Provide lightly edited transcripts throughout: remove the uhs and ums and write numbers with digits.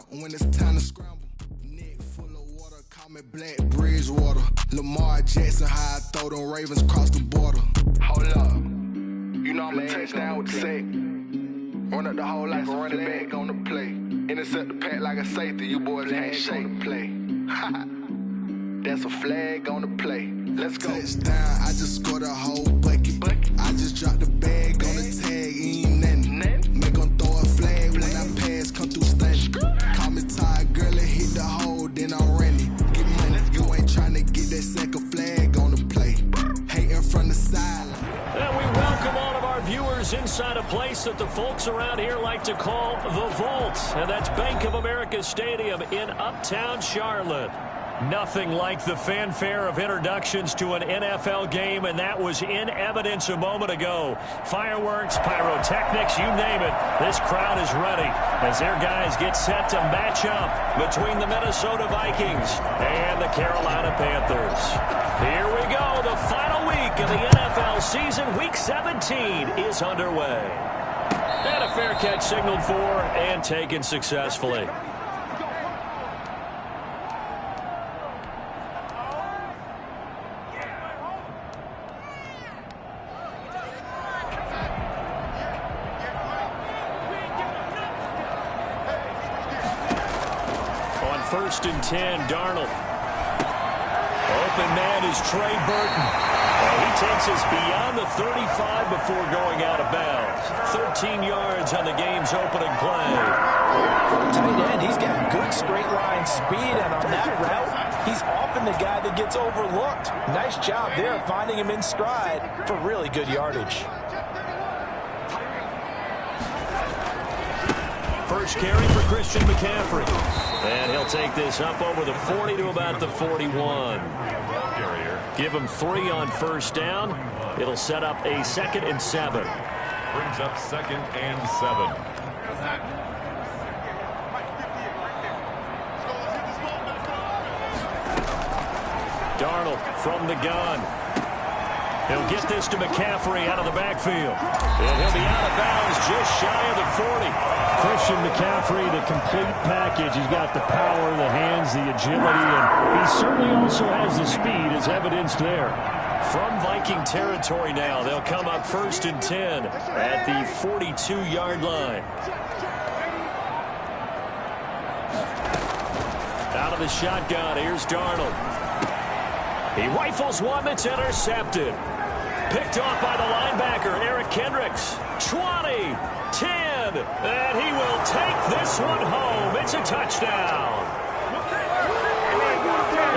When it's time to scramble, neck full of water, call me Black Bridgewater. Lamar Jackson, how I throw them Ravens across the border. Hold up, you know I'm a touchdown with the sack. Run up the whole like a running back on the play. Intercept the pack like a safety, you boys ain't shake the play. That's a flag on the play. Let's go. Touchdown, I just scored a whole bucket. I just dropped the bag on the tag, ain't nothing. Make them throw a flag when I pass, come through stunning. Call me tired, girl, and hit the hole, then I'm running. Get money, you ain't trying to get that second flag on the play. Hating from the side. And we welcome all of our viewers inside a place that the folks around here like to call the Vault. And that's Bank of America Stadium in Uptown Charlotte. Nothing like the fanfare of introductions to an NFL game, and that was in evidence a moment ago. Fireworks, pyrotechnics, you name it. This crowd is ready as their guys get set to match up between the Minnesota Vikings and the Carolina Panthers. Here we go. The final week of the NFL season, Week 17, is underway. And a fair catch signaled for and taken successfully. First and 10, Darnold. Open man is Trey Burton. And he takes us beyond the 35 before going out of bounds. 13 yards on the game's opening play. For the tight end, he's got good straight line speed, and on that route, he's often the guy that gets overlooked. Nice job there finding him in stride for really good yardage. First carry for Christian McCaffrey. And he'll take this up over the 40 to about the 41. Give him 3 on first down. It'll set up a 2nd and 7. Brings up 2nd and 7. Darnold from the gun. He'll get this to McCaffrey out of the backfield. And he'll be out of bounds just shy of the 40. Christian McCaffrey, the complete package. He's got the power, the hands, the agility, and he certainly also has the speed as evidenced there. From Viking territory now, they'll come up 1st and 10 at the 42-yard line. Out of the shotgun, here's Darnold. He rifles one that's intercepted. Picked off by the linebacker, Eric Kendricks. 20, 10, and he will take this one home. It's a touchdown.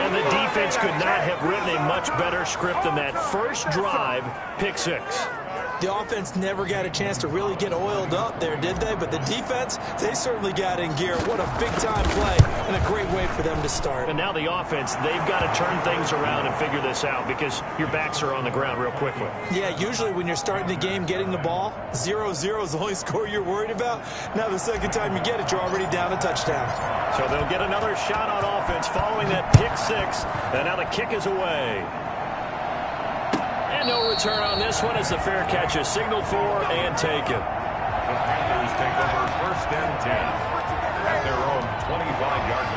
And the defense could not have written a much better script than that first drive, pick 6. The offense never got a chance to really get oiled up there, did they? But the defense, they certainly got in gear. What a big-time play and a great way for them to start. And now the offense, they've got to turn things around and figure this out because your backs are on the ground real quickly. Yeah, usually when you're starting the game getting the ball, 0-0 is the only score you're worried about. Now the second time you get it, you're already down a touchdown. So they'll get another shot on offense following that pick 6. And now the kick is away. And no return on this one as the fair catch is signaled for and taken. The Panthers take over 1st and 10 at their own 25-yard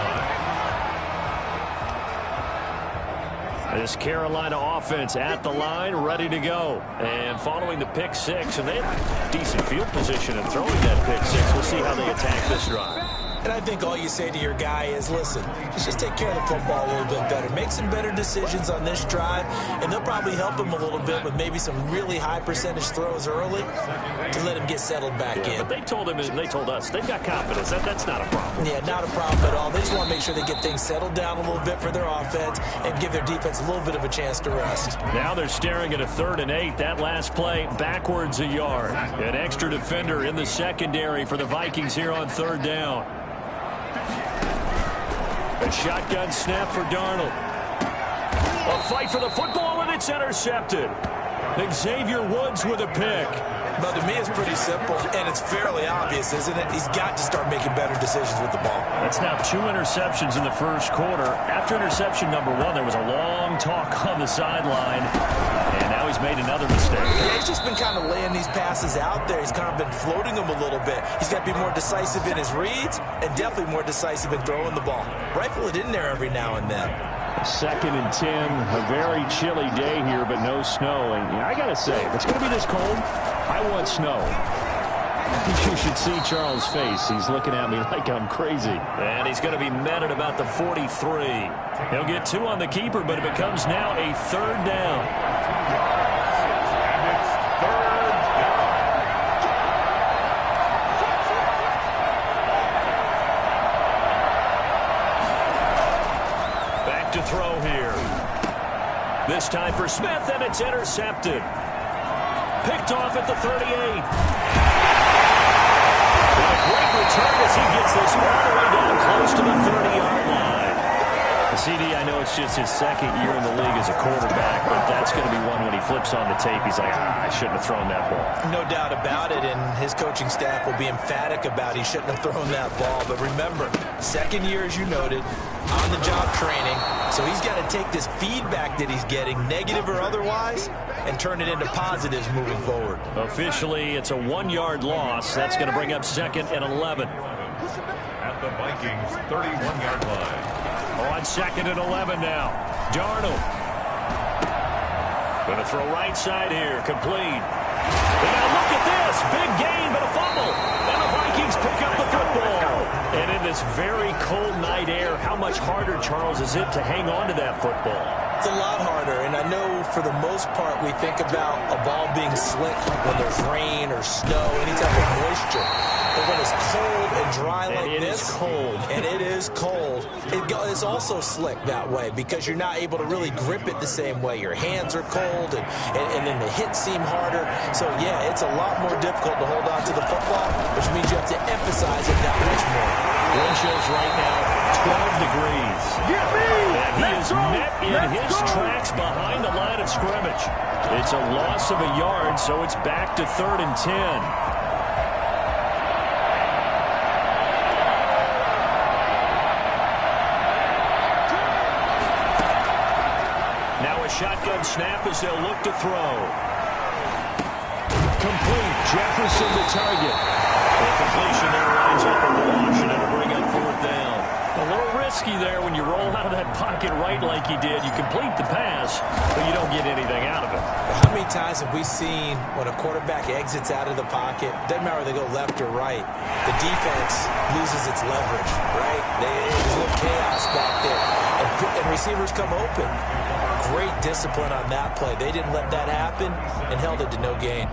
line. This Carolina offense at the line, ready to go. And following the pick 6, and they have decent field position in throwing that pick 6. We'll see how they attack this drive. And I think all you say to your guy is, listen, let's just take care of the football a little bit better. Make some better decisions on this drive, and they'll probably help him a little bit with maybe some really high percentage throws early to let him get settled back in. But they told him and they told us they've got confidence. That's not a problem. Yeah, not a problem at all. They just want to make sure they get things settled down a little bit for their offense and give their defense a little bit of a chance to rest. Now they're staring at a 3rd and 8. That last play backwards a yard. An extra defender in the secondary for the Vikings here on 3rd down. A shotgun snap for Darnold. A fight for the football, and it's intercepted. Xavier Woods with a pick. But to me, it's pretty simple, and it's fairly obvious, isn't it? He's got to start making better decisions with the ball. That's now 2 interceptions in the first quarter. After interception number 1, there was a long talk on the sideline, and now he's made another mistake. Yeah, he's just been kind of laying these passes out there. He's kind of been floating them a little bit. He's got to be more decisive in his reads and definitely more decisive in throwing the ball. Rifle it in there every now and then. 2nd and 10, a very chilly day here, but no snow. And I got to say, if it's going to be this cold, I want snow. You should see Charles' face. He's looking at me like I'm crazy. And he's going to be met at about the 43. He'll get 2 on the keeper, but it becomes now a 3rd down. And it's 3rd down. Back to throw here. This time for Smith, and it's intercepted. Picked off at the 38. A great return as he gets this all the way down close to the 30-yard line. CD, I know it's just his 2nd year in the league as a quarterback, but that's going to be one when he flips on the tape. He's like, I shouldn't have thrown that ball. No doubt about it, and his coaching staff will be emphatic about he shouldn't have thrown that ball. But remember, 2nd year, as you noted, on-the-job training, so he's got to take this feedback that he's getting, negative or otherwise, and turn it into positives moving forward. Officially, it's a 1-yard loss. That's going to bring up 2nd and 11. At the Vikings' 31-yard line. On 2nd and 11 now. Darnold. Going to throw right side here. Complete. And now look at this. Big gain, but a fumble. And the Vikings pick up the football. And in this very cold night air, how much harder, Charles, is it to hang on to that football? It's a lot harder, and I know for the most part we think about a ball being slick when there's rain or snow, any type of moisture. But when it's cold and dry like this, and it is cold, it's also slick that way because you're not able to really grip it the same way. Your hands are cold, and then the hits seem harder. So, yeah, it's a lot more difficult to hold on to the football, which means you have to emphasize it that much more. Wind chills right now, 12 degrees. Get me! And he is met in his tracks behind the line of scrimmage. It's a loss of a yard, so it's back to 3rd and 10. Shotgun snap as they'll look to throw. Complete. Jefferson the target. The completion there lines up a wash, and it'll bring up 4th down. A little risky there when you roll out of that pocket right like he did. You complete the pass, but you don't get anything out of it. How many times have we seen when a quarterback exits out of the pocket, doesn't matter whether they go left or right, the defense loses its leverage, right? There's a little chaos back there, and receivers come open. Great discipline on that play. They didn't let that happen and held it to no gain.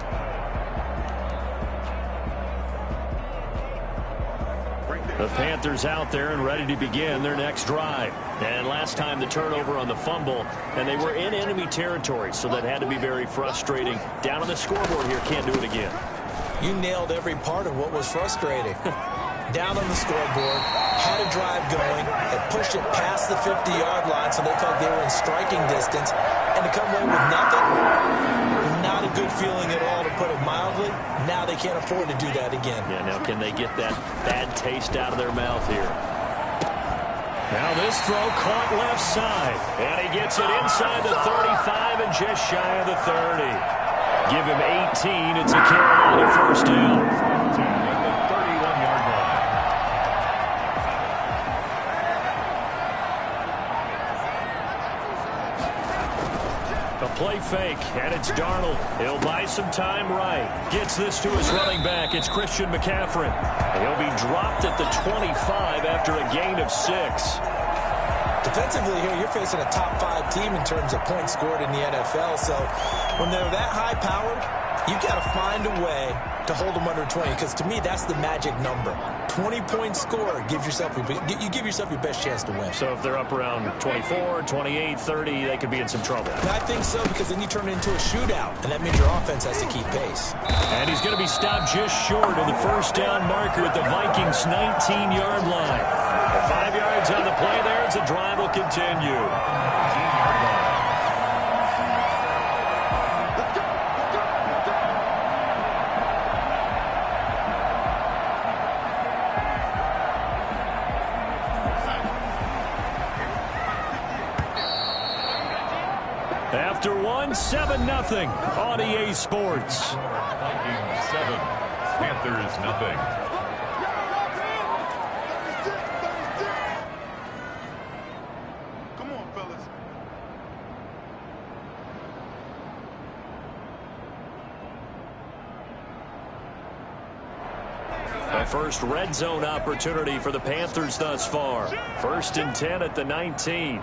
The Panthers out there and ready to begin their next drive. And last time the turnover on the fumble, and they were in enemy territory, so that had to be very frustrating. Down on the scoreboard here, can't do it again. You nailed every part of what was frustrating. Down on the scoreboard, had a drive going, and pushed it past the 50-yard line so they felt they were in striking distance, and to come away with nothing, not a good feeling at all, to put it mildly. Now they can't afford to do that again. Yeah, now can they get that bad taste out of their mouth here? Now this throw caught left side, and he gets it inside the 35 and just shy of the 30. Give him 18. It's a Carolina 1st down. Play fake, and it's Darnold. He'll buy some time right. Gets this to his running back. It's Christian McCaffrey. He'll be dropped at the 25 after a gain of 6. Defensively here, you're facing a top-5 team in terms of points scored in the NFL. So when they're that high-powered, you've got to find a way to hold them under 20, because to me, that's the magic number. 20-point score gives yourself you give yourself your best chance to win. So if they're up around 24, 28, 30, they could be in some trouble. I think so, because then you turn it into a shootout, and that means your offense has to keep pace. And he's going to be stopped just short of the 1st down marker at the Vikings' 19-yard line. 5 yards on the play there as the drive will continue. After one, 7-0 on EA Sports. Vikings 7, Panthers 0. The first red zone opportunity for the Panthers thus far. 1st and 10 at the 19.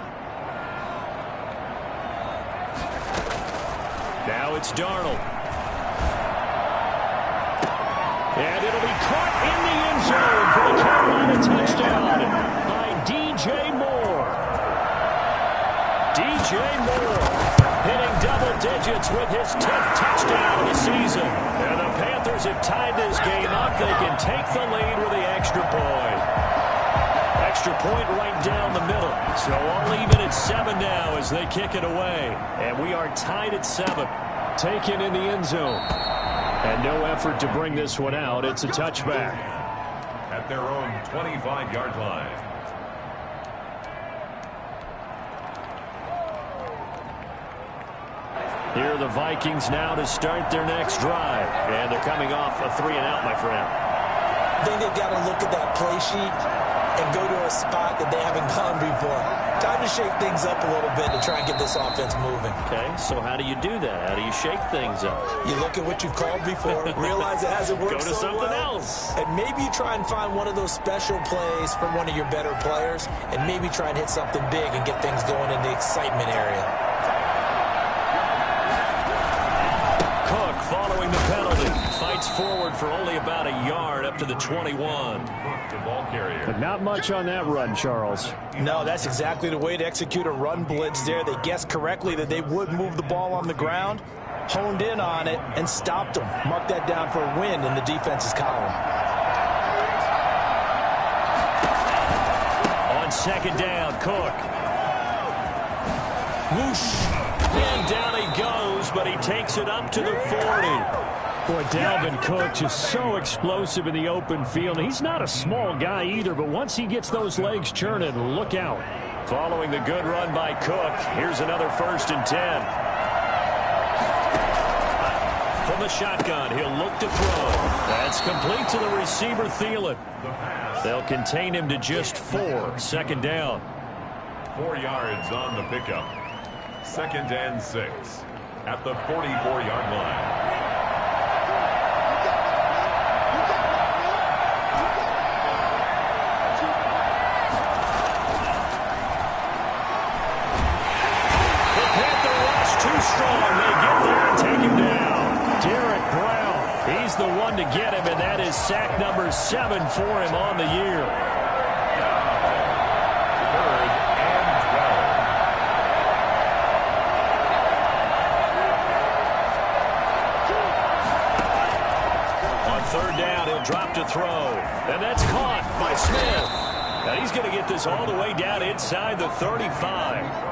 Now it's Darnold. And it'll be caught in the end zone for the Carolina touchdown by DJ Moore. DJ Moore hitting double digits with his 10th touchdown of the season. And the Panthers have tied this game up. They can take the lead with the extra point. Extra point right down the middle. So all even at 7 now as they kick it away. And we are tied at 7. Taken in the end zone. And no effort to bring this one out. It's a touchback. At their own 25-yard line. Here are the Vikings now to start their next drive. And they're coming off a 3-and-out, my friend. I think they've got to look at that play sheet and go to a spot that they haven't gone before. Time to shake things up a little bit to try and get this offense moving. Okay, so how do you do that? How do you shake things up? You look at what you've called before, realize it hasn't worked Go to so something well, else. and maybe you try and find one of those special plays from one of your better players, and maybe try and hit something big and get things going in the excitement area. Cook following the penalty. Fights forward for only about a yard up to the 21. The ball carrier. But not much on that run, Charles. No, that's exactly the way to execute a run blitz there. They guessed correctly that they would move the ball on the ground, honed in on it, and stopped them. Mark that down for a win in the defense's column. On 2nd down, Cook. Whoosh. And down he goes, but he takes it up to the 40. Boy, Dalvin Cook just so explosive in the open field. He's not a small guy either, but once he gets those legs churning, look out. Following the good run by Cook, here's another 1st and 10. From the shotgun, he'll look to throw. That's complete to the receiver, Thielen. They'll contain him to just 4. 2nd down. 4 yards on the pickup. 2nd and 6 at the 44-yard line. Too strong. They get there and take him down. Derek Brown, he's the one to get him, and that is sack number 7 for him on the year. 3rd and 12. On 3rd down, he'll drop to throw. And that's caught by Smith. Now he's going to get this all the way down inside the 35.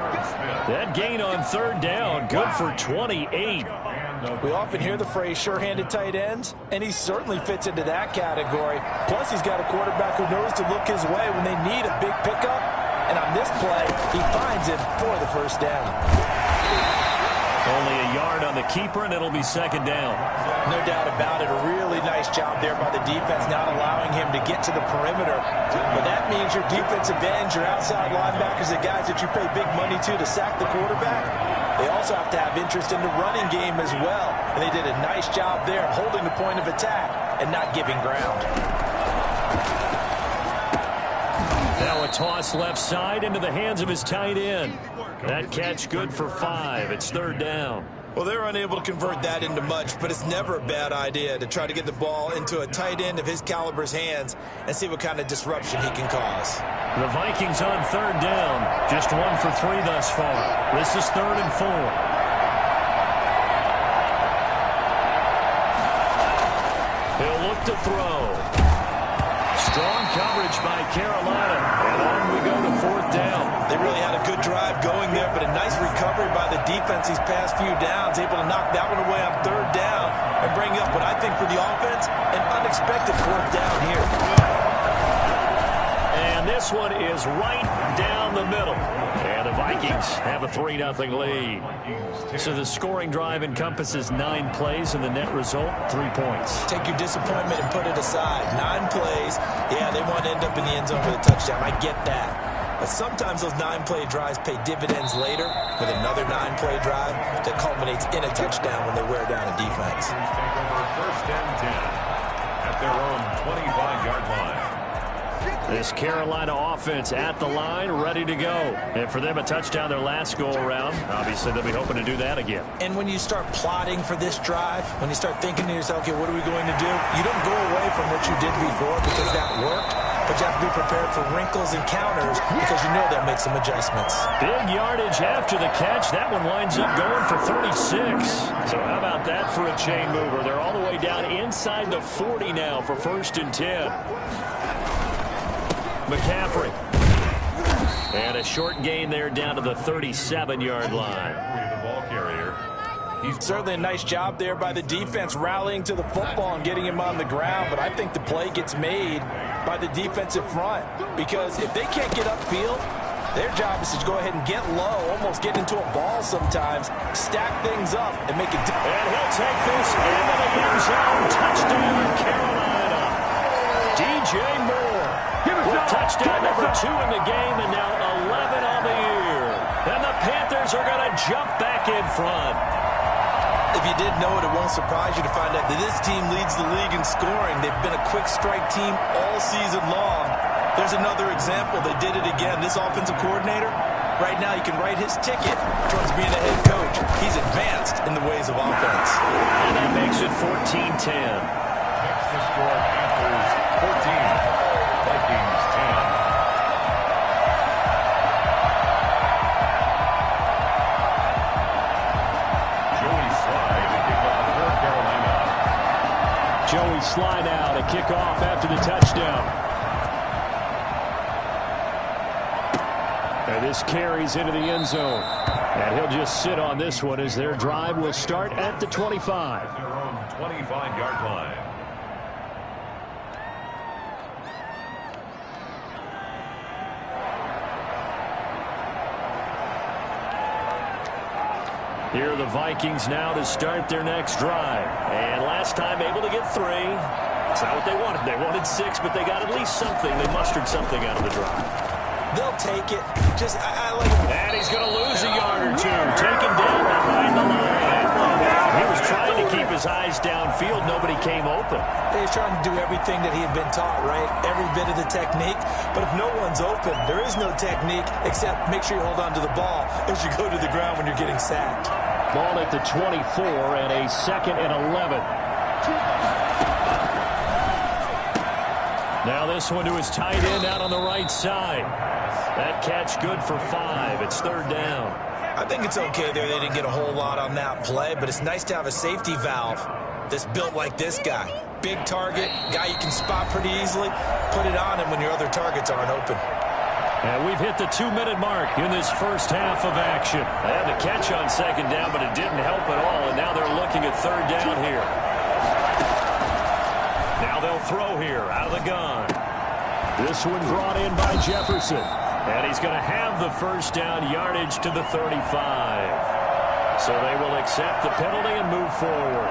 That gain on 3rd down, good for 28. We often hear the phrase sure-handed tight ends, and he certainly fits into that category. Plus, he's got a quarterback who knows to look his way when they need a big pickup. And on this play, he finds it for the 1st down. Only a yard on the keeper, and it'll be 2nd down. No doubt about it. A really nice job there by the defense, not allowing him to get to the perimeter. But that means your defensive ends, your outside linebackers, the guys that you pay big money to sack the quarterback, they also have to have interest in the running game as well. And they did a nice job there holding the point of attack and not giving ground. Now a toss left side into the hands of his tight end. That catch good for 5. It's 3rd down. Well, they're unable to convert that into much, but it's never a bad idea to try to get the ball into a tight end of his caliber's hands and see what kind of disruption he can cause. The Vikings on 3rd down. Just 1 for 3 thus far. This is 3rd and 4. He'll look to throw. Strong coverage by Carolina. And on we go to 4th down. They really had a good drive going there, but a nice recovery by the defense these past few downs, able to knock that one away on 3rd down and bring up what I think for the offense, an unexpected 4th down here. And And this one is right down the middle. And the Vikings have a 3-0 lead. So the scoring drive encompasses 9 plays, and the net result, 3 points. Take your disappointment and put it aside. 9 plays. Yeah, they want to end up in the end zone with a touchdown. I get that. But sometimes those 9-play drives pay dividends later with another 9-play drive that culminates in a touchdown when they wear down a defense. Take over 1st and 10 at their own 25-yard line. This Carolina offense at the line, ready to go. And for them, a touchdown their last go-around. Obviously, they'll be hoping to do that again. And when you start plotting for this drive, when you start thinking to yourself, okay, what are we going to do? You don't go away from what you did before because that worked. But you have to be prepared for wrinkles and counters because you know they'll make some adjustments. Big yardage after the catch. That one winds up going for 36. So how about that for a chain mover? They're all the way down inside the 40 now for 1st and 10. McCaffrey. And a short gain there down to the 37-yard line. The ball carrier. Certainly a nice job there by the defense rallying to the football and getting him on the ground, but I think the play gets made by the defensive front because if they can't get upfield, their job is to go ahead and get low, almost get into a ball sometimes, stack things up, and make it. And he'll take this into the end zone. Touchdown, Carolina. DJ Moore with touchdown number 2 in the game, and now 11 on the year. And the Panthers are going to jump back in front. If you didn't know it, it won't surprise you to find out that this team leads the league in scoring. They've been a quick strike team all season long. There's another example. They did it again. This offensive coordinator, right now, you can write his ticket towards being a head coach. He's advanced in the ways of offense. And that makes it 14-10. Next to score, Panthers 14, Vikings 10. Joey Slye now to kick off after the touchdown. And this carries into the end zone. And he'll just sit on this one as their drive will start at the 25. Their own 25-yard line. Here are the Vikings now to start their next drive. And last time able to get 3. That's not what they wanted. They wanted 6, but they got at least something. They mustered something out of the drive. They'll take it. I like it. And he's going to lose a yard or 2. Taken down behind the line. He was trying to keep his eyes downfield. Nobody came open. He's trying to do everything that he had been taught, right? Every bit of the technique. But if no one's open, there is no technique except make sure you hold on to the ball as you go to the ground when you're getting sacked. Ball at the 24 and a 2nd and 11. Now this one to his tight end out on the right side. That catch good for 5. It's 3rd down. I think it's okay there. They didn't get a whole lot on that play, but it's nice to have a safety valve that's built like this guy. Big target, guy you can spot pretty easily. Put it on him when your other targets aren't open. And we've hit the 2-minute mark in this first half of action. They had the catch on 2nd down, but it didn't help at all, and now they're looking at 3rd down here. Now they'll throw here out of the gun. This one brought in by Jefferson. And he's going to have the 1st down, yardage to the 35. So they will accept the penalty and move forward.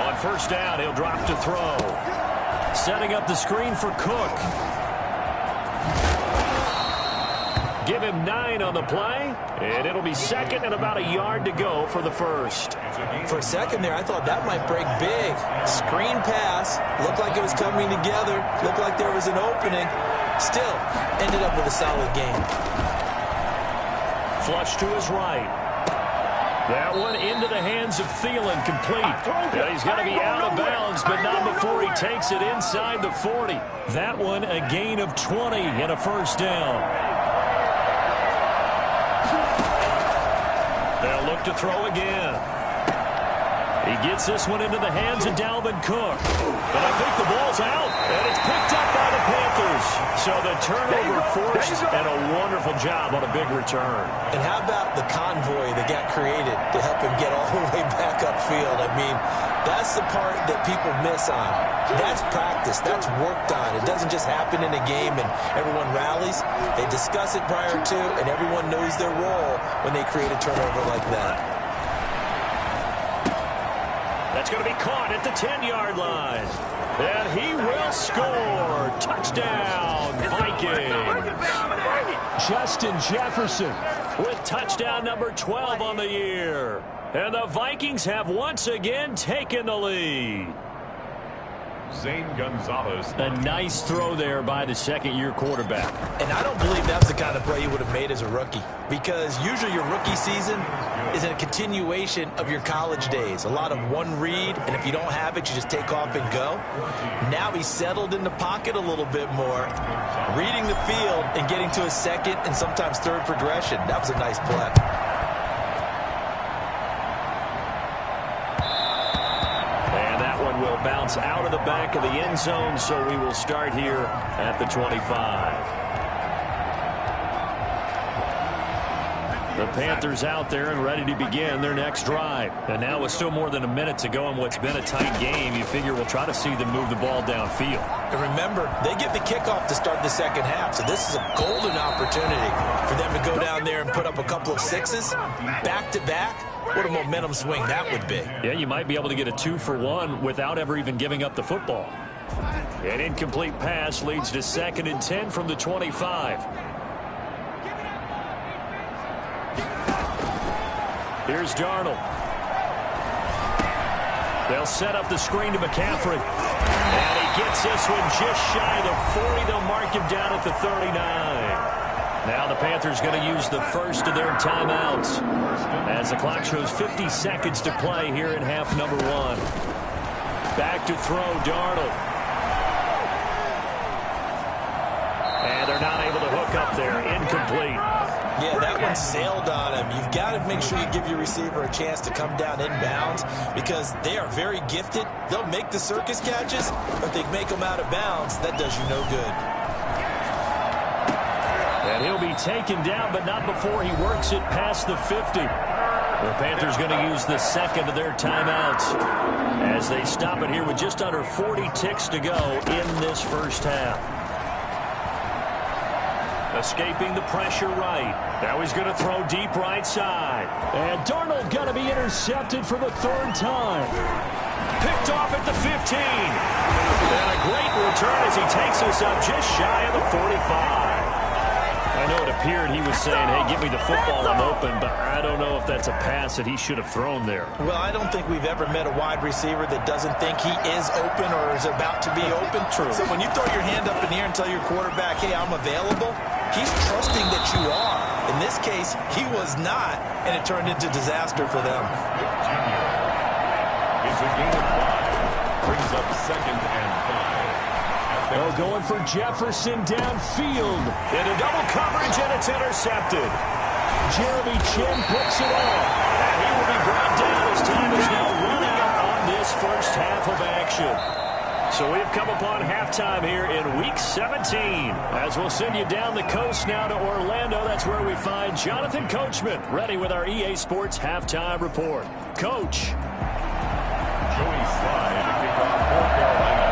On 1st down, he'll drop to throw. Setting up the screen for Cook. Give him 9 on the play, and it'll be 2nd and about a yard to go for the 1st. For a second there, I thought that might break big. Screen pass, looked like it was coming together, looked like there was an opening. Still, ended up with a solid game. Flush to his right. That one into the hands of Thielen, complete. And he's going to be out of bounds, but not before he takes it inside the 40. That one a gain of 20 and a 1st down. They'll look to throw again. He gets this one into the hands of Dalvin Cook. But I think the ball's out, and it's picked up by the Panthers. So the turnover forced, and a wonderful job on a big return. And how about the convoy that got created to help him get all the way back upfield? I mean, that's the part that people miss on. That's practice. That's worked on. It doesn't just happen in a game and everyone rallies. They discuss it prior to, and everyone knows their role when they create a turnover like that. That's going to be caught at the 10-yard line. And he will score. Touchdown, Vikings. Justin Jefferson with touchdown number 12 on the year. And the Vikings have once again taken the lead. Zane Gonzalez. A nice throw there by the second-year quarterback. And I don't believe that's the kind of play you would have made as a rookie, because usually your rookie season is a continuation of your college days. A lot of one read, and if you don't have it, you just take off and go. Now he's settled in the pocket a little bit more, reading the field and getting to a second and sometimes third progression. That was a nice play. Will bounce out of the back of the end zone, so we will start here at the 25. The Panthers out there and ready to begin their next drive. And now with still more than a minute to go in what's been a tight game, you figure we'll try to see them move the ball downfield. And remember, they get the kickoff to start the second half, so this is a golden opportunity for them to go down there and put up a couple of sixes back-to-back. What a momentum swing that would be. Yeah, you might be able to get a 2-for-1 without ever even giving up the football. An incomplete pass leads to 2nd and 10 from the 25. Here's Darnold. They'll set up the screen to McCaffrey. And he gets this one just shy of the 40. They'll mark him down at the 39. Now the Panthers going to use the first of their timeouts as the clock shows 50 seconds to play here in half number 1. Back to throw, Darnold. And they're not able to hook up there. Incomplete. Yeah, that one sailed on him. You've got to make sure you give your receiver a chance to come down inbounds because they are very gifted. They'll make the circus catches, but they make them out of bounds. That does you no good. And he'll be taken down, but not before he works it past the 50. The Panthers going to use the second of their timeouts as they stop it here with just under 40 ticks to go in this first half. Escaping the pressure right. Now he's going to throw deep right side. And Darnold going to be intercepted for the 3rd time. Picked off at the 15. And a great return as he takes us up just shy of the 45. I know it appeared he was saying, hey, give me the football, I'm open, but I don't know if that's a pass that he should have thrown there. Well, I don't think we've ever met a wide receiver that doesn't think he is open or is about to be open. True. So when you throw your hand up in the air and tell your quarterback, hey, I'm available, he's trusting that you are. In this case, he was not, and it turned into disaster for them. It's a gain of 5. Brings up 2nd and 5. Oh, going for Jefferson downfield. Into double coverage, and it's intercepted. Jeremy Chin picks it off. And he will be brought down as time is now run out on this first half of action. So we've come upon halftime here in Week 17. As we'll send you down the coast now to Orlando. That's where we find Jonathan Coachman ready with our EA Sports Halftime Report. Coach. Joey Slye to kick off for Carolina.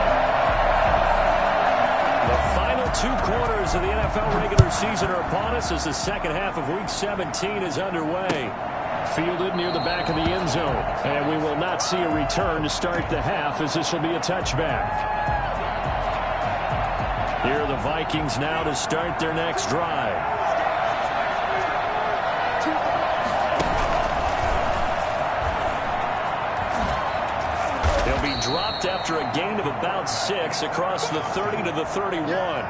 The final 2 quarters of the NFL regular season are upon us as the second half of Week 17 is underway. Fielded near the back of the end zone. And we will not see a return to start the half as this will be a touchback. Here are the Vikings now to start their next drive. They'll be dropped after a gain of about 6 across the 30 to the 31.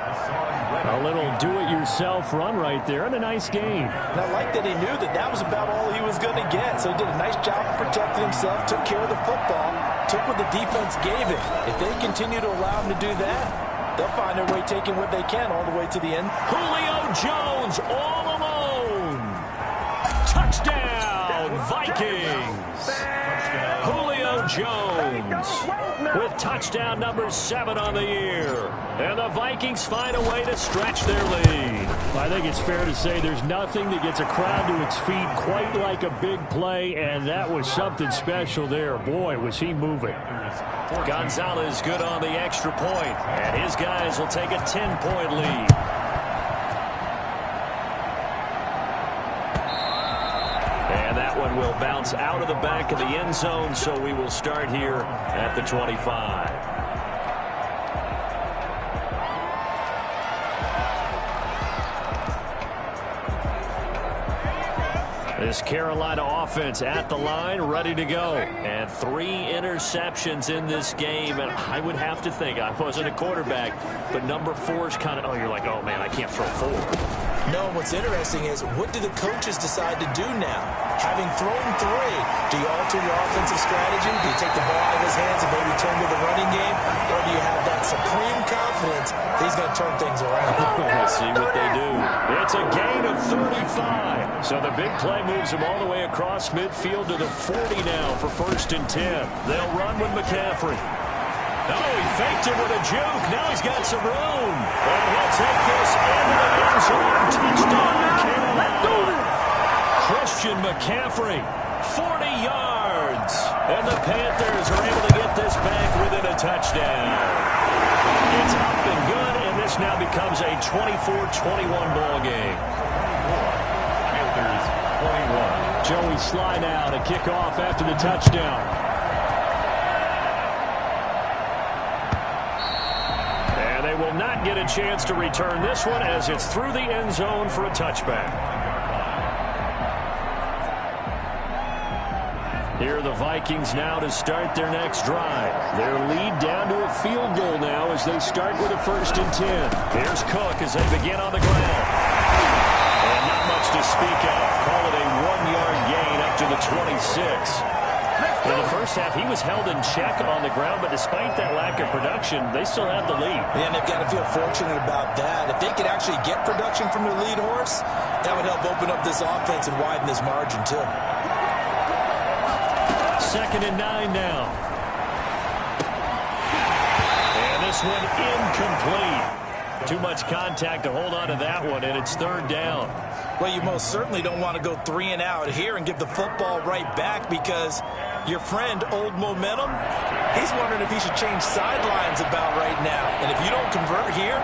A little do-it-yourself run right there and a nice gain. And I like that he knew that that was about all he was going to get. So he did a nice job of protecting himself, took care of the football, took what the defense gave him. If they continue to allow him to do that, they'll find their way taking what they can all the way to the end. Julio Jones all alone. Touchdown, Vikings. Julio Jones with touchdown number 7 on the year. And the Vikings find a way to stretch their lead. I think it's fair to say there's nothing that gets a crowd to its feet quite like a big play, and that was something special there. Boy, was he moving. Gonzalez good on the extra point, and his guys will take a 10-point lead. And that one will bounce out of the back of the end zone, so we will start here at the 25. This Carolina offense at the line, ready to go. And 3 interceptions in this game. And I would have to think, I wasn't a quarterback, but number 4 is kind of, you're like, oh, man, I can't throw 4. No, what's interesting is, what do the coaches decide to do now? Having thrown 3, do you alter your offensive strategy? Do you take the ball out of his hands and maybe turn to the running game? Or do you have that supreme confidence that he's going to turn things around? Let's see what they do. It's a gain of 35. So the big play moves him all the way across midfield to the 40 now for 1st and 10. They'll run with McCaffrey. Oh, he faked it with a juke. Now he's got some room. And he'll take this into the end zone. Touchdown, Carolina. Christian McCaffrey, 40 yards. And the Panthers are able to get this back within a touchdown. It's up and good, and this now becomes a 24-21 ball game. Panthers 21. Joey Sly now to kick off after the touchdown. And they will not get a chance to return this one as it's through the end zone for a touchback. Here are the Vikings now to start their next drive. Their lead down to a field goal now as they start with a 1st and 10. Here's Cook as they begin on the ground. And not much to speak of. Call it a 1-yard gain up to the 26. In the first half, he was held in check on the ground, but despite that lack of production, they still have the lead. And they've got to feel fortunate about that. If they could actually get production from their lead horse, that would help open up this offense and widen this margin, too. 2nd and 9 now. And this one incomplete. Too much contact to hold on to that one, and it's 3rd down. Well, you most certainly don't want to go 3 and out here and give the football right back, because your friend, Old Momentum, he's wondering if he should change sidelines about right now. And if you don't convert here,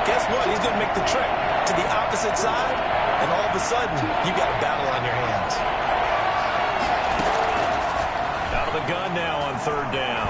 guess what? He's going to make the trip to the opposite side, and all of a sudden, you got a battle on your hands. Out of the gun now on 3rd down.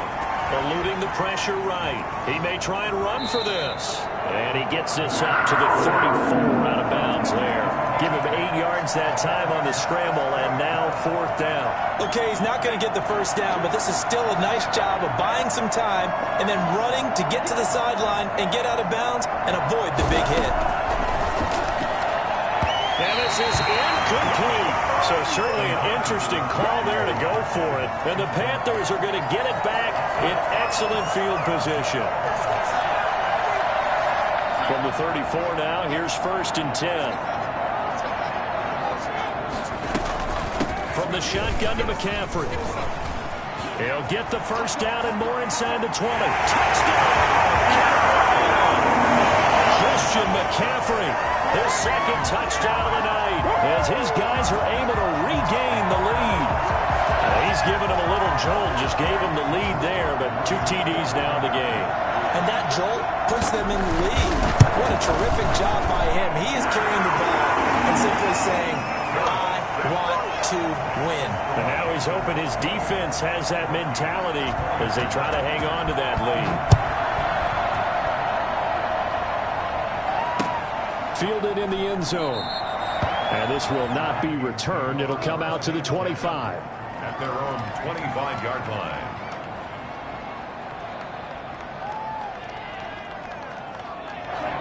Eluding the pressure right. He may try and run for this. And he gets this up to the 34 out of bounds there. Give him 8 yards that time on the scramble, and now 4th down. Okay, he's not going to get the 1st down, but this is still a nice job of buying some time and then running to get to the sideline and get out of bounds and avoid the big hit. And this is incomplete. So certainly an interesting call there to go for it. And the Panthers are going to get it back in excellent field position. From the 34 now, here's 1st and 10. From the shotgun to McCaffrey. He'll get the 1st down and more inside the 20. Touchdown! Christian McCaffrey, his 2nd touchdown of the night, as his guys are able to regain the lead. He's given him a little jolt, just gave him the lead there, but 2 TDs now in the game. And that jolt puts them in the lead. What a terrific job by him. He is carrying the ball and simply saying, I want to win. And now he's hoping his defense has that mentality as they try to hang on to that lead. Fielded in the end zone. And this will not be returned. It'll come out to the 25. At their own 25-yard line.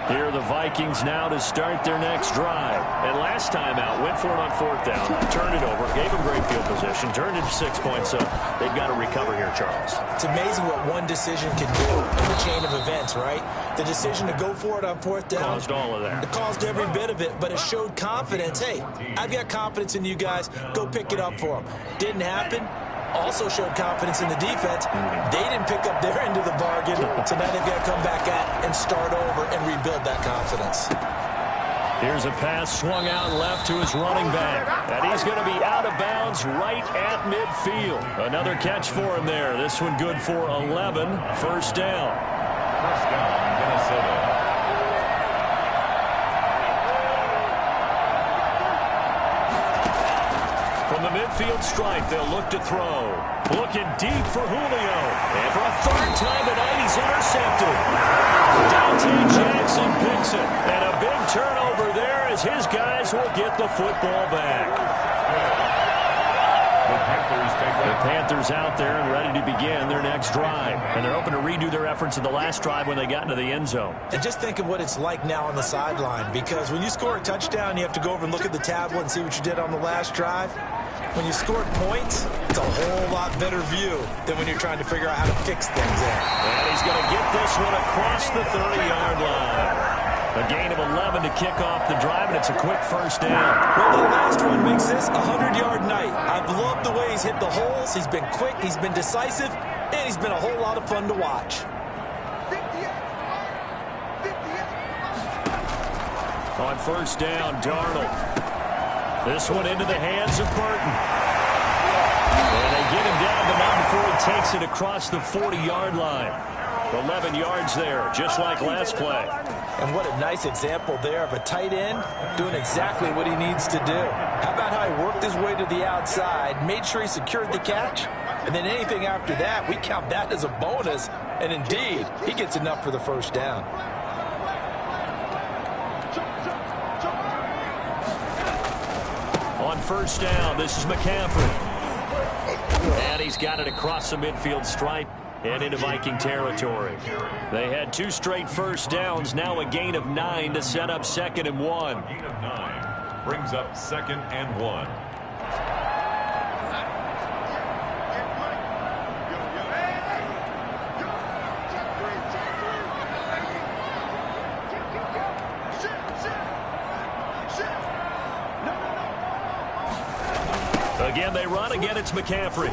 Here are the Vikings now to start their next drive. And last time out, went for it on 4th down, turned it over, gave them great field position, turned it to 6 points, so they've got to recover here, Charles. It's amazing what one decision can do in the chain of events, right? The decision to go for it on 4th down. Caused all of that. It caused every bit of it, but it showed confidence. Hey, I've got confidence in you guys. Go pick it up for them. Didn't happen. also showed confidence in the defense. They didn't pick up their end of the bargain, so now they've got to come back out and start over and rebuild that confidence. Here's a pass swung out left to his running back. And he's going to be out of bounds right at midfield. Another catch for him there. This one good for 11. First down. First down, Minnesota. From the midfield stripe, they'll look to throw. Looking deep for Julio. And for a third time tonight, he's intercepted. Dante Jackson picks it. And a big turnover there as his guys will get the football back. The Panthers out there and ready to begin their next drive. And they're hoping to redo their efforts in the last drive when they got into the end zone. And just think of what it's like now on the sideline, because when you score a touchdown, you have to go over and look at the tablet and see what you did on the last drive. When you scored points, it's a whole lot better view than when you're trying to figure out how to fix things in. And he's going to get this one across the 30-yard line. A gain of 11 to kick off the drive, and it's a quick first down. Well, the last one makes this a 100-yard night. I've loved the way he's hit the holes. He's been quick, he's been decisive, and he's been a whole lot of fun to watch. On first down, Darnold. This one into the hands of Burton. And they get him down, but not before he takes it across the 40-yard line. 11 yards there, just like last play. And what a nice example there of a tight end doing exactly what he needs to do. How about how he worked his way to the outside, made sure he secured the catch, and then anything after that, we count that as a bonus. And indeed, he gets enough for the first down. On first down, this is McCaffrey. And he's got it across the midfield stripe and into Viking territory. They had 2 straight first downs, now a gain of 9 to set up 2nd and 1. Gain of 9 brings up 2nd and 1. Again, they run. Again, it's McCaffrey.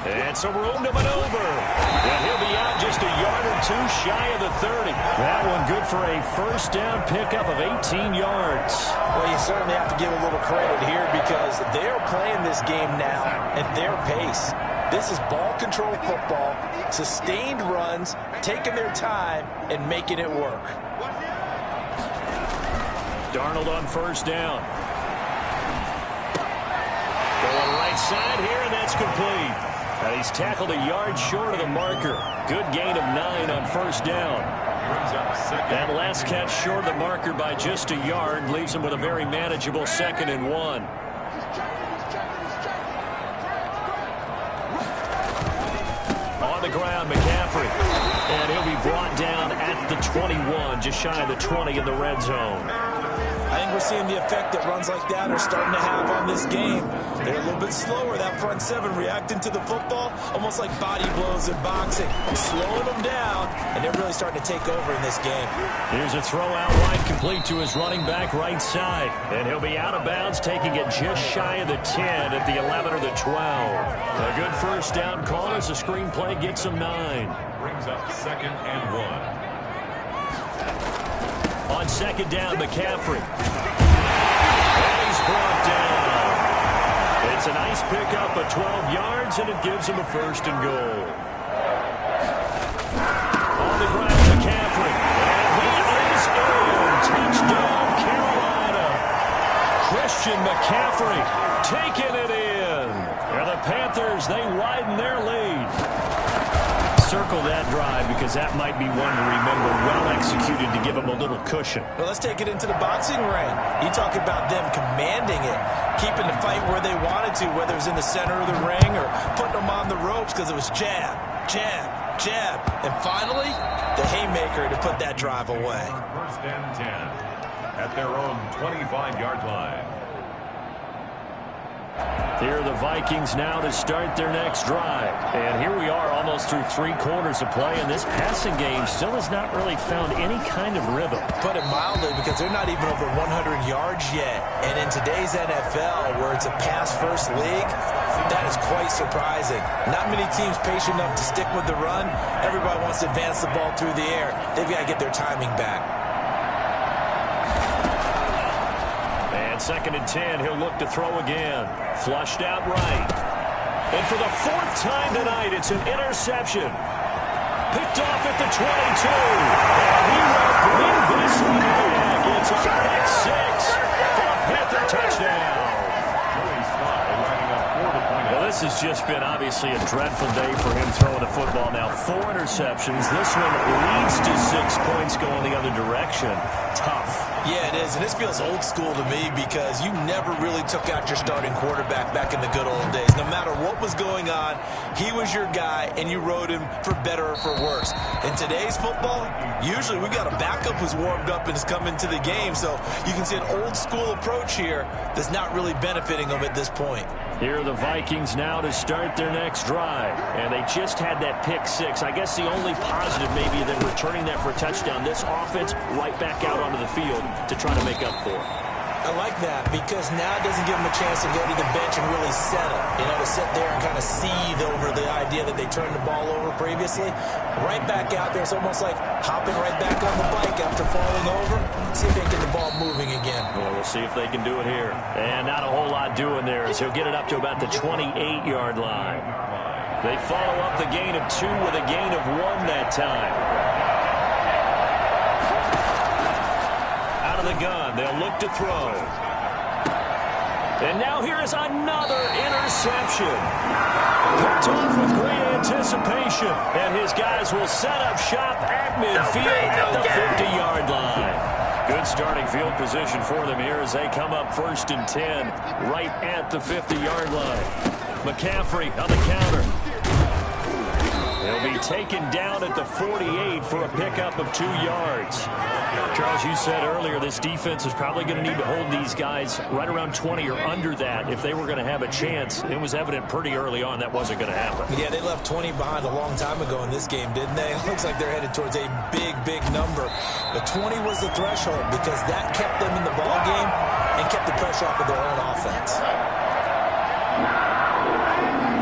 And some room to maneuver. And he'll be out just a yard or 2 shy of the 30. That one good for a first down pickup of 18 yards. Well, you certainly have to give a little credit here because they're playing this game now at their pace. This is ball control football, sustained runs, taking their time, and making it work. Darnold on first down. Going right side here, and that's complete. And he's tackled a yard short of the marker. Good gain of 9 on first down. That last catch short of the marker by just a yard leaves him with a very manageable 2nd and 1. On the ground, McCaffrey. And he'll be brought down at the 21, just shy of the 20 in the red zone. I think we're seeing the effect that runs like that are starting to have on this game. They're a little bit slower, that front 7 reacting to the football, almost like body blows in boxing, slowing them down, and they're really starting to take over in this game. Here's a throw out wide, complete to his running back right side, and he'll be out of bounds, taking it just shy of the 10 at the 11 or the 12. A good first down call as the screenplay gets him 9. Brings up 2nd and 1. On second down, McCaffrey. And he's brought down. It's a nice pickup of 12 yards, and it gives him a 1st and goal. On the ground, McCaffrey. And he is in. Touchdown, Carolina. Christian McCaffrey taking it in. And the Panthers, they widen their lead. Circle that drive because that might be one to remember, well executed to give them a little cushion. Well, let's take it into the boxing ring. You talk about them commanding it, keeping the fight where they wanted to, whether it was in the center of the ring or putting them on the ropes because it was jab, jab, jab. And finally, the haymaker to put that drive away. 1st and 10 at their own 25-yard line. Here are the Vikings now to start their next drive. And here we are almost through 3 quarters of play, and this passing game still has not really found any kind of rhythm. Put it mildly, because they're not even over 100 yards yet. And in today's NFL, where it's a pass-first league, That is quite surprising. Not many teams patient enough to stick with the run. Everybody wants to advance the ball through the air. They've got to get their timing back. And 2nd and 10, he'll look to throw again. Flushed out right. And for the 4th time tonight, it's an interception. Picked off at the 22. And he will bring this one back. It's a pick 6 for a Panther touchdown. Well, this has just been obviously a dreadful day for him throwing the football. Now 4 interceptions. This one leads to 6 points going the other direction. Tough. Yeah, it is, and this feels old school to me because you never really took out your starting quarterback back in the good old days. No matter what was going on, he was your guy, and you rode him for better or for worse. In today's football, usually we got a backup who's warmed up and is coming to the game, so you can see an old school approach here that's not really benefiting them at this point. Here are the Vikings now to start their next drive. And they just had that pick 6. I guess the only positive maybe than returning that for a touchdown. This offense right back out onto the field to try to make up for it. I like that because now it doesn't give them a chance to go to the bench and really settle. You know, to sit there and kind of seethe over the idea that they turned the ball over previously. Right back out there, it's almost like hopping right back on the bike after falling over. See if they can get the ball moving again. Well, we'll see if they can do it here. And not a whole lot doing there as he'll get it up to about the 28-yard line. They follow up the gain of 2 with a gain of 1 that time. The gun. They'll look to throw. And now here is another interception. Picked off with great anticipation. And his guys will set up shop at midfield at the 50-yard line. Good starting field position for them here as they come up 1st and 10 right at the 50-yard line. McCaffrey on the counter. They'll be taken down at the 48 for a pickup of 2 yards. Charles, you said earlier this defense is probably going to need to hold these guys right around 20 or under that if they were going to have a chance. It was evident pretty early on that wasn't going to happen. Yeah, they left 20 behind a long time ago in this game, didn't they? It looks like they're headed towards a big, big number. But 20 was the threshold because that kept them in the ball game and kept the pressure off of their own offense.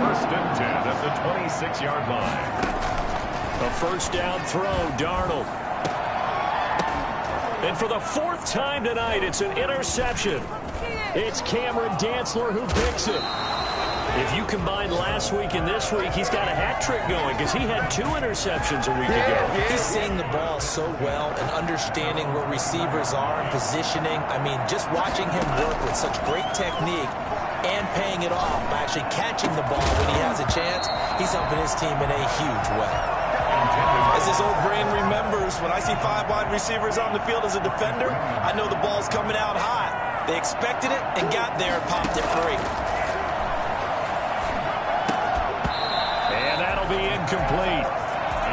1st and 10 at the 26-yard line. A 1st down throw, Darnold. And for the 4th time tonight, it's an interception. It's Cameron Dantzler who picks it. If you combine last week and this week, he's got a hat trick going because he had 2 interceptions a week ago. He's seeing the ball so well and understanding where receivers are and positioning. I mean, just watching him work with such great technique and paying it off by actually catching the ball when he has a chance, he's helping his team in a huge way. As his old brain remembers, when I see 5 wide receivers on the field as a defender, I know the ball's coming out hot. They expected it and got there and popped it free. And that'll be incomplete.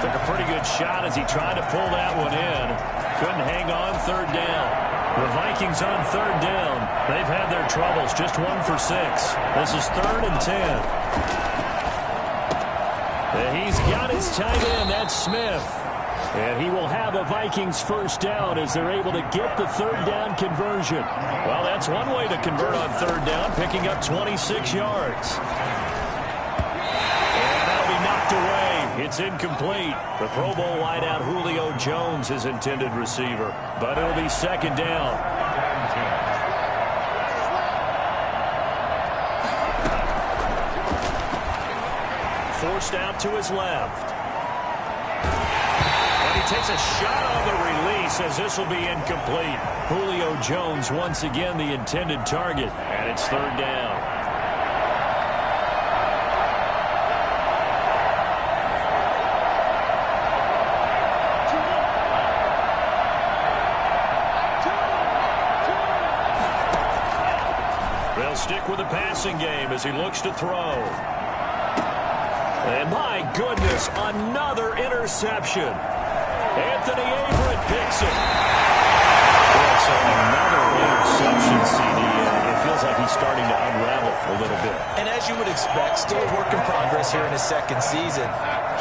Took a pretty good shot as he tried to pull that one in. Couldn't hang on 3rd down. The Vikings on 3rd down. They've had their troubles. Just 1 for 6. This is 3rd and 10. And he's got his tight end. That's Smith. And he will have a Vikings 1st down as they're able to get the 3rd down conversion. Well, that's one way to convert on 3rd down, picking up 26 yards. And that'll be knocked away. It's incomplete. The Pro Bowl wideout Julio Jones, his intended receiver. But it'll be 2nd down. Forced out to his left. And he takes a shot on the release as this will be incomplete. Julio Jones once again the intended target. And it's 3rd down. They'll stick with the passing game as he looks to throw. And my goodness, another interception. Anthony Averett picks it. Well, so another interception, CD. It feels like he's starting to unravel a little bit. And as you would expect, still a work in progress here in his 2nd season.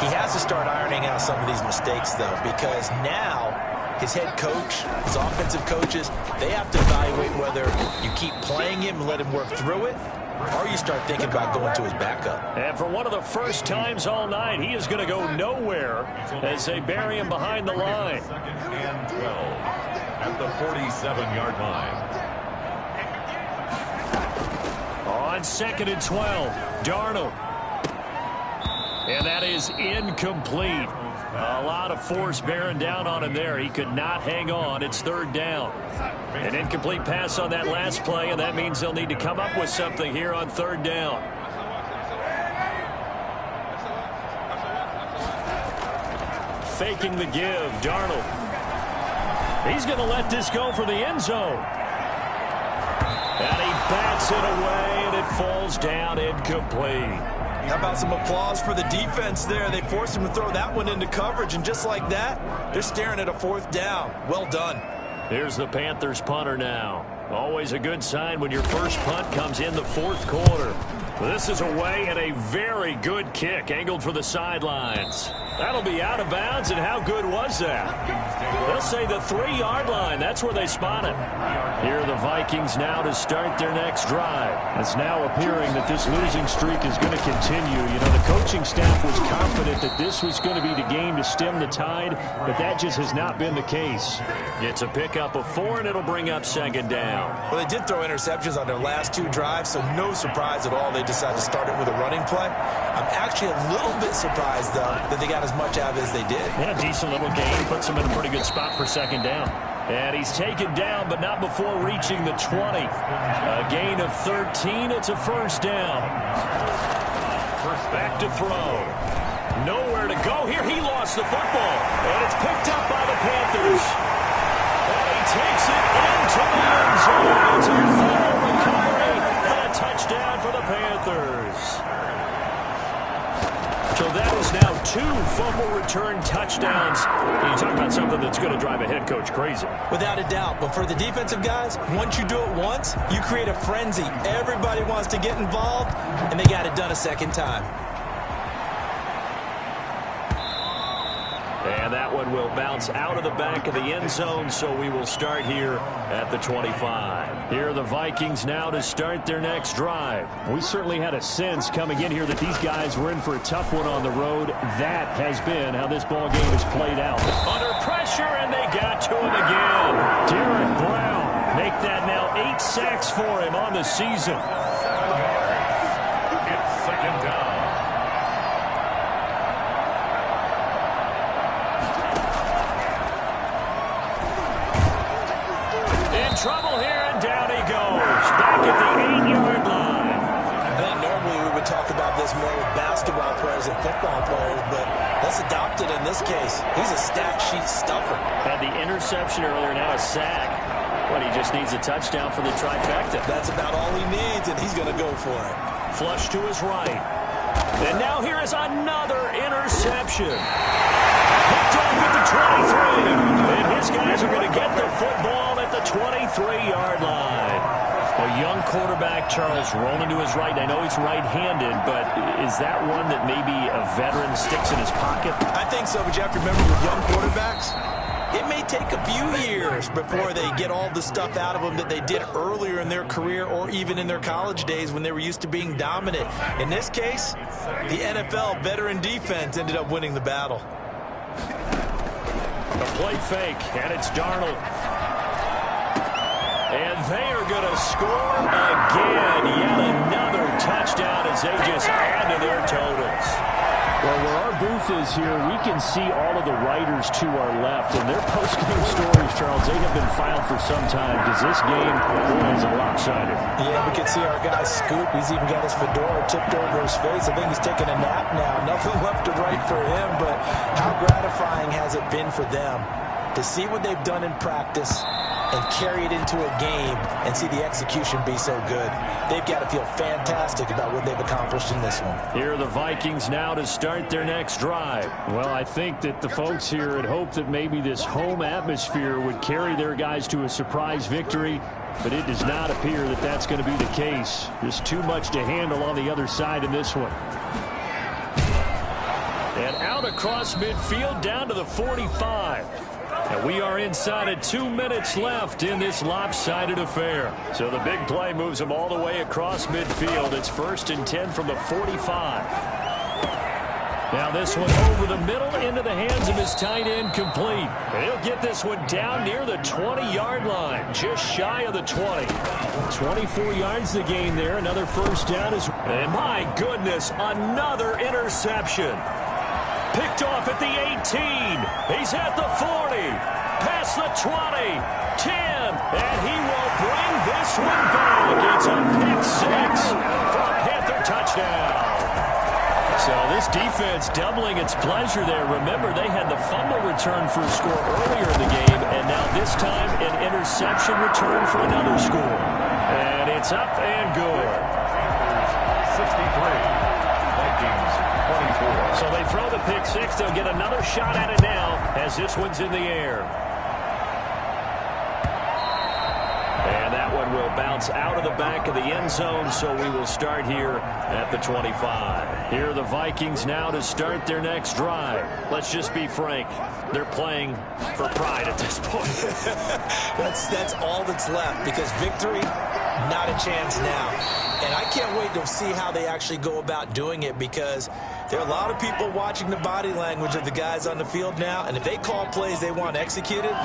He has to start ironing out some of these mistakes, though, because now his head coach, his offensive coaches, they have to evaluate whether you keep playing him and let him work through it, or you start thinking about going to his backup. And for one of the first times all night, he is going to go nowhere as they bury him behind the line. Second and 12 at the 47-yard line. On 2nd and 12, Darnold. And that is incomplete. A lot of force bearing down on him there. He could not hang on. It's 3rd down. An incomplete pass on that last play, and that means they'll need to come up with something here on 3rd down. Faking the give, Darnold. He's going to let this go for the end zone. And he bats it away, and it falls down incomplete. How about some applause for the defense there? They forced him to throw that one into coverage, and just like that, they're staring at a 4th down. Well done. Here's the Panthers punter now. Always a good sign when your first punt comes in the 4th quarter. This is away, and a very good kick angled for the sidelines. That'll be out of bounds, and how good was that? They'll say the 3-yard line. That's where they spot it. Here are the Vikings now to start their next drive. It's now appearing that this losing streak is going to continue. You know, the coaching staff was confident that this was going to be the game to stem the tide, but that just has not been the case. It's a pickup of 4, and it'll bring up 2nd down. Well, they did throw interceptions on their last 2 drives, so no surprise at all they decided to start it with a running play. I'm actually a little bit surprised, though, that they got as much out of it as they did. Yeah, a decent little gain. Puts him in a pretty good spot for 2nd down. And he's taken down, but not before reaching the 20. A gain of 13. It's a 1st down. Back to throw. Nowhere to go here. He lost the football. And it's picked up by the Panthers. And he takes it into the end zone. It's a full recovery and a touchdown for the Panthers. So that is now 2 fumble return touchdowns. You talk about something that's going to drive a head coach crazy. Without a doubt. But for the defensive guys, once you do it once, you create a frenzy. Everybody wants to get involved, and they got it done a 2nd time. And that one will bounce out of the back of the end zone, so we will start here at the 25. Here are the Vikings now to start their next drive. We certainly had a sense coming in here that these guys were in for a tough one on the road. That has been how this ball game has played out. Under pressure, and they got to him again. Derek Brown make that now 8 sacks for him on the season. It's 2nd down. Trouble here, and down he goes. Back at the 8-yard line. I think normally we would talk about this more with basketball players and football players, but let's adopt it in this case. He's a stat sheet stuffer. Had the interception earlier, now a sack. But he just needs a touchdown for the trifecta. That's about all he needs, and he's going to go for it. Flush to his right. And now here is another interception. Picked off at the 23. And his guys are going to get the football at the 23-yard line. A young quarterback, Charles, rolling to his right. I know he's right-handed, but is that one that maybe a veteran sticks in his pocket? I think so, but you have to remember with young quarterbacks, it may take a few years before they get all the stuff out of them that they did earlier in their career or even in their college days when they were used to being dominant. In this case, the NFL veteran defense ended up winning the battle. A play fake, and it's Darnold. And they are going to score again. Yet another touchdown as they just add to their totals. Well, where our booth is here, we can see all of the writers to our left. And their post-game stories, Charles, they have been filed for some time because this game is lopsided. Yeah, we can see our guy Scoop. He's even got his fedora tipped over his face. I think he's taking a nap now. Nothing left to write for him, but how gratifying has it been for them to see what they've done in practice and carry it into a game and see the execution be so good. They've got to feel fantastic about what they've accomplished in this one. Here are the Vikings now to start their next drive. Well, I think that the folks here had hoped that maybe this home atmosphere would carry their guys to a surprise victory, but it does not appear that that's going to be the case. There's too much to handle on the other side in this one. And out across midfield down to the 45. And we are inside of 2 minutes left in this lopsided affair. So the big play moves them all the way across midfield. It's 1st and 10 from the 45. Now this one over the middle into the hands of his tight end, complete. And he'll get this one down near the 20-yard line, just shy of the 20. 24 yards the gain there. Another first down. And my goodness, another interception. Picked off at the 18. He's at the 40. Past the 20. 10. And he will bring this one back. It's a pick six for a Panther touchdown. So this defense doubling its pleasure there. Remember, they had the fumble return for a score earlier in the game, and now this time an interception return for another score. And it's up and good. 63. Vikings 24. So they throw the pick six. They'll get another shot at it now as this one's in the air. And that one will bounce out of the back of the end zone, so we will start here at the 25. Here are the Vikings now to start their next drive. Let's just be frank. They're playing for pride at this point. That's all that's left, because victory, not a chance now. And I can't wait to see how they actually go about doing it, because there are a lot of people watching the body language of the guys on the field now, and if they call plays they want executed,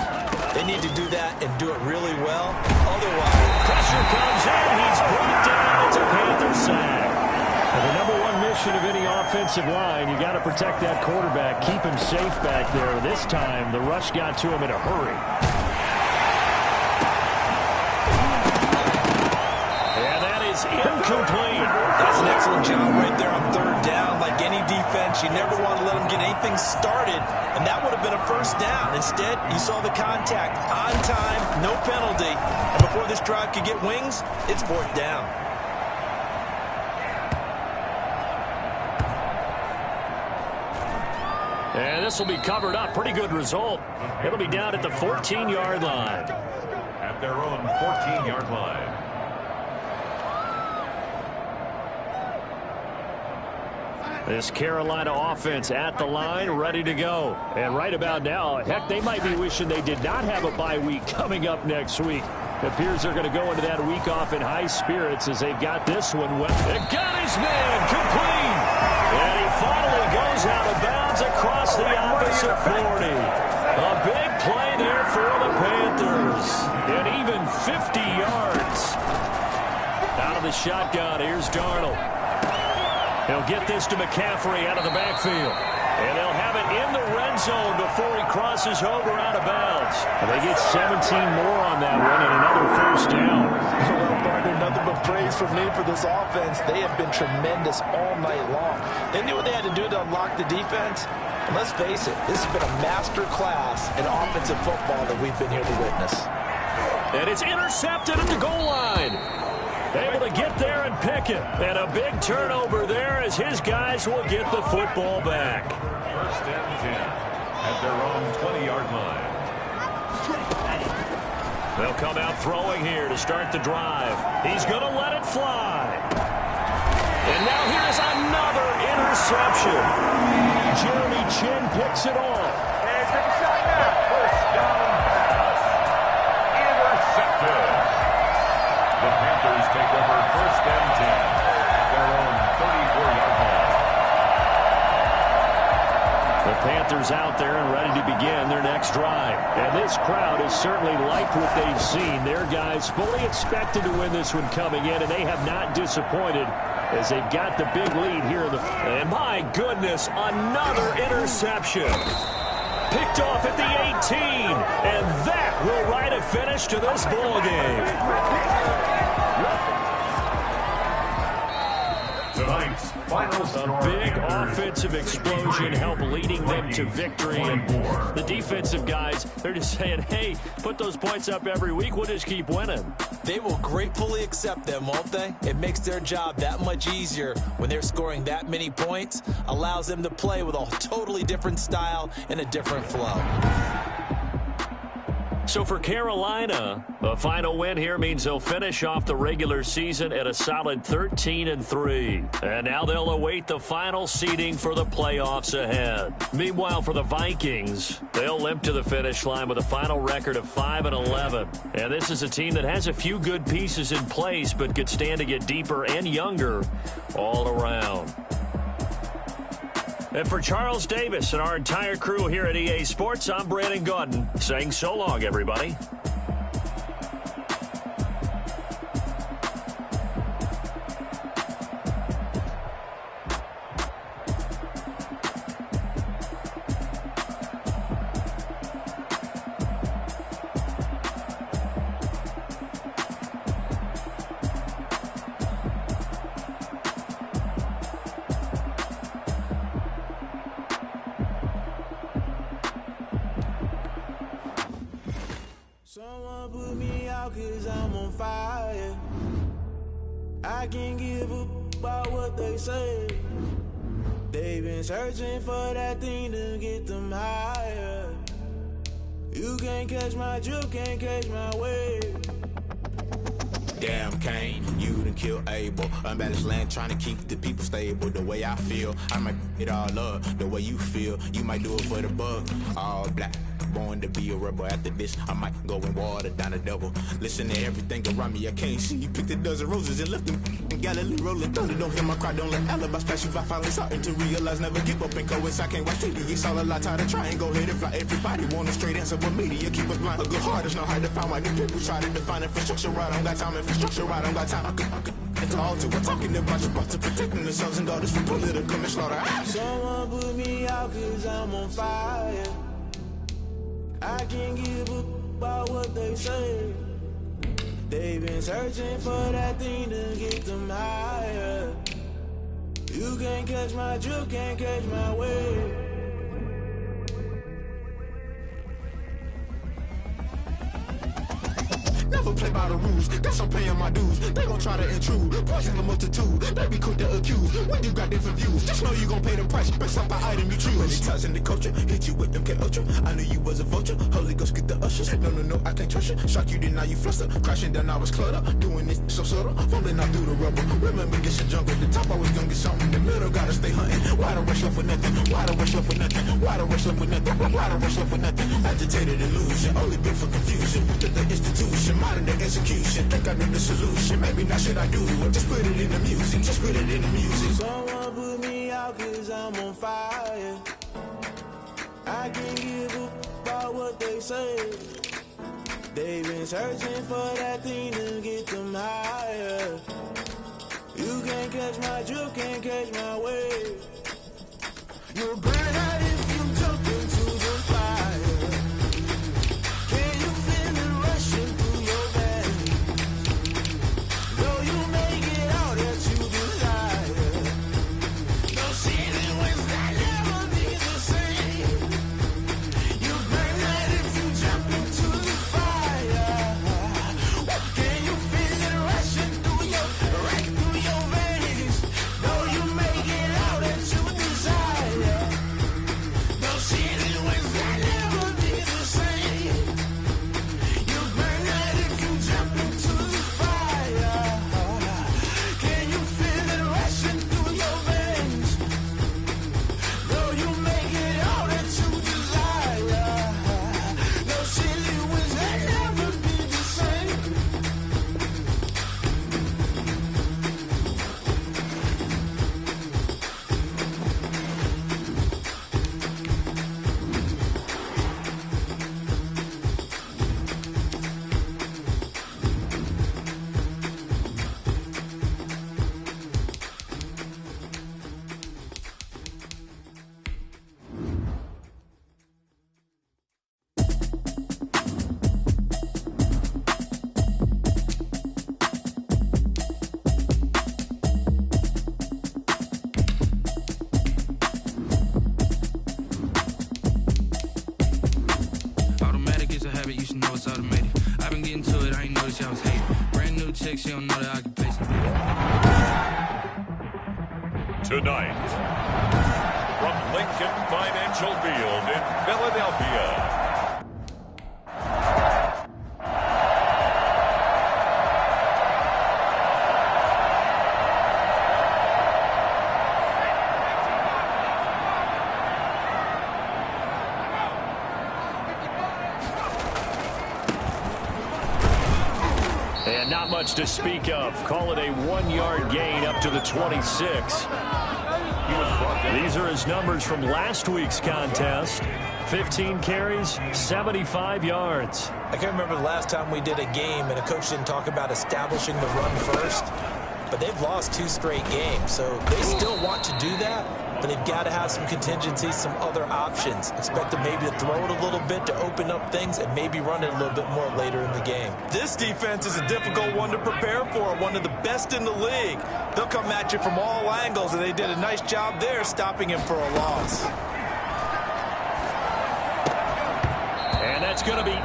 they need to do that and do it really well. Otherwise, pressure comes in. He's brought down. It's a Panther sack. And the number one mission of any offensive line, you got to protect that quarterback, keep him safe back there. This time, the rush got to him in a hurry. And that is incomplete. That's an excellent job right there on third down. Like any defense, you never want to let them get anything started, and that would have been a first down. Instead, you saw the contact on time, no penalty, and before this drive could get wings, it's fourth down. And this will be covered up. Pretty good result. It'll be down at the 14-yard line. At their own 14-yard line. This Carolina offense at the line, ready to go. And right about now, heck, they might be wishing they did not have a bye week coming up next week. It appears they're going to go into that week off in high spirits as they've got this one. They got his man complete. And he finally goes out of bounds across the opposite 40. A big play there for the Panthers. And even 50 yards. Out of the shotgun, here's Darnold. He'll get this to McCaffrey out of the backfield. And they'll have it in the red zone before he crosses over out of bounds. And they get 17 more on that one and another first down. Well, partner, nothing but praise from me for this offense. They have been tremendous all night long. They knew what they had to do to unlock the defense. And let's face it, this has been a master class in offensive football that we've been here to witness. And it's intercepted at the goal line. Able to get there and pick it. And a big turnover there as his guys will get the football back. First and 10 at their own 20-yard line. They'll come out throwing here to start the drive. He's going to let it fly. And now here's another interception. Jeremy Chin picks it off. And take a shot now. First down pass. Intercepted. The Panthers take over first and 10 at their own 34-yard line. The Panthers out there and ready to begin their next drive. And this crowd has certainly liked what they've seen. Their guys fully expected to win this one coming in, and they have not disappointed as they've got the big lead here in the... And my goodness, another interception. Picked off at the 18, and that will write a finish to this ball game. Tonight's final score. Big offensive explosion help leading them to victory. And the defensive guys, they're just saying, hey, put those points up every week. We'll just keep winning. They will gratefully accept them, won't they? It makes their job that much easier when they're scoring that many points. Allows them to play with a totally different style and a different flow. So for Carolina, the final win here means they'll finish off the regular season at a solid 13-3. And now they'll await the final seeding for the playoffs ahead. Meanwhile, for the Vikings, they'll limp to the finish line with a final record of 5-11. And this is a team that has a few good pieces in place, but could stand to get deeper and younger all around. And for Charles Davis and our entire crew here at EA Sports, I'm Brandon Gaudin saying so long, everybody. Someone put me out 'cause I'm on fire. I can't give up about what they say. They've been searching for that thing to get them higher. You can't catch my drip, can't catch my wave. Damn, Kane, you done killed Abel. Unbalanced land, trying to keep the people stable. The way I feel, I might it all up. The way you feel, you might do it for the buck. All black, born to be a rebel. After this, I might go and water down the devil. Listen to everything around me, I can't see. You picked a dozen roses and left them in Galilee rolling thunder. Don't hear my cry, don't let alibis pass you. I finally starting to realize, never give up and coincide. Can't watch TV, it's all a lot. Tired of trying, go ahead and fly. Everybody want a straight answer, but media keep us blind. A good heart is not hard to find. Why the people try to define infrastructure right? I don't got time, infrastructure right, I don't got time. I could it's all to we're talking about you, about to protecting the sons and daughters from political manslaughter. Someone put me out 'cause I'm on fire. I can't give up about what they say. They've been searching for that thing to get them higher. You can't catch my drip, can't catch my wave. Never play by the rules, guess I'm paying my dues. They gon' try to intrude, poison the multitude. They be quick to accuse, when you got different views. Just know you gon' pay the price, based off the item you choose. Many ties in the culture, hit you with them K Ultra. I knew you was a vulture, Holy Ghost get the ushers. No, I can't trust you. Shock you, then now you fluster. Crashing down, I was cluttered. Doing this so subtle, falling out through the rubble. Remember this a jungle, the top always gonna get something. The middle gotta stay hunting. Why the rush left for nothing? Why the rush left for nothing? Why the rush left for nothing? Why the rush left for nothing? Agitated illusion, only built for confusion. Put to the institution, modern day execution. Think I know the solution, maybe not should I do it? Just put it in the music, just put it in the music. Someone put me out 'cause I'm on fire. I can't give up about what they say. They've been searching for that thing to get them higher. You can't catch my drip, can't catch my wave. You'll burn out if you jump into the fire. Can you feel it rushing through your veins? Though you make it all that you desire. No ceiling wins that never be the same. You burn out if you jump into the fire. Can you feel it rushing through your, right through your veins? Though you make it all that you desire. No ceiling wins that never be the same. You burn out if you jump into the fire. Can you feel it rushing through your veins? Though you make it all that you desire. No ceiling wins that never be the same. Automatic is a habit, you should know it's automated. I've been getting to it, I ain't noticed y'all was hating. Brand new chick, she don't know the occupation. Tonight, from Lincoln Financial Field in Philadelphia, Not much to speak of. Call it a 1-yard gain up to the 26. These are his numbers from last week's contest. 15 carries, 75 yards. I can't remember the last time we did a game and a coach didn't talk about establishing the run first. But they've lost 2 straight games, so they still want to do that, but they've got to have some contingencies, some other options. Expect them maybe to throw it a little bit to open up things and maybe run it a little bit more later in the game. This defense is a difficult one to prepare for, one of the best in the league. They'll come at you from all angles, and they did a nice job there stopping him for a loss. And that's going to be...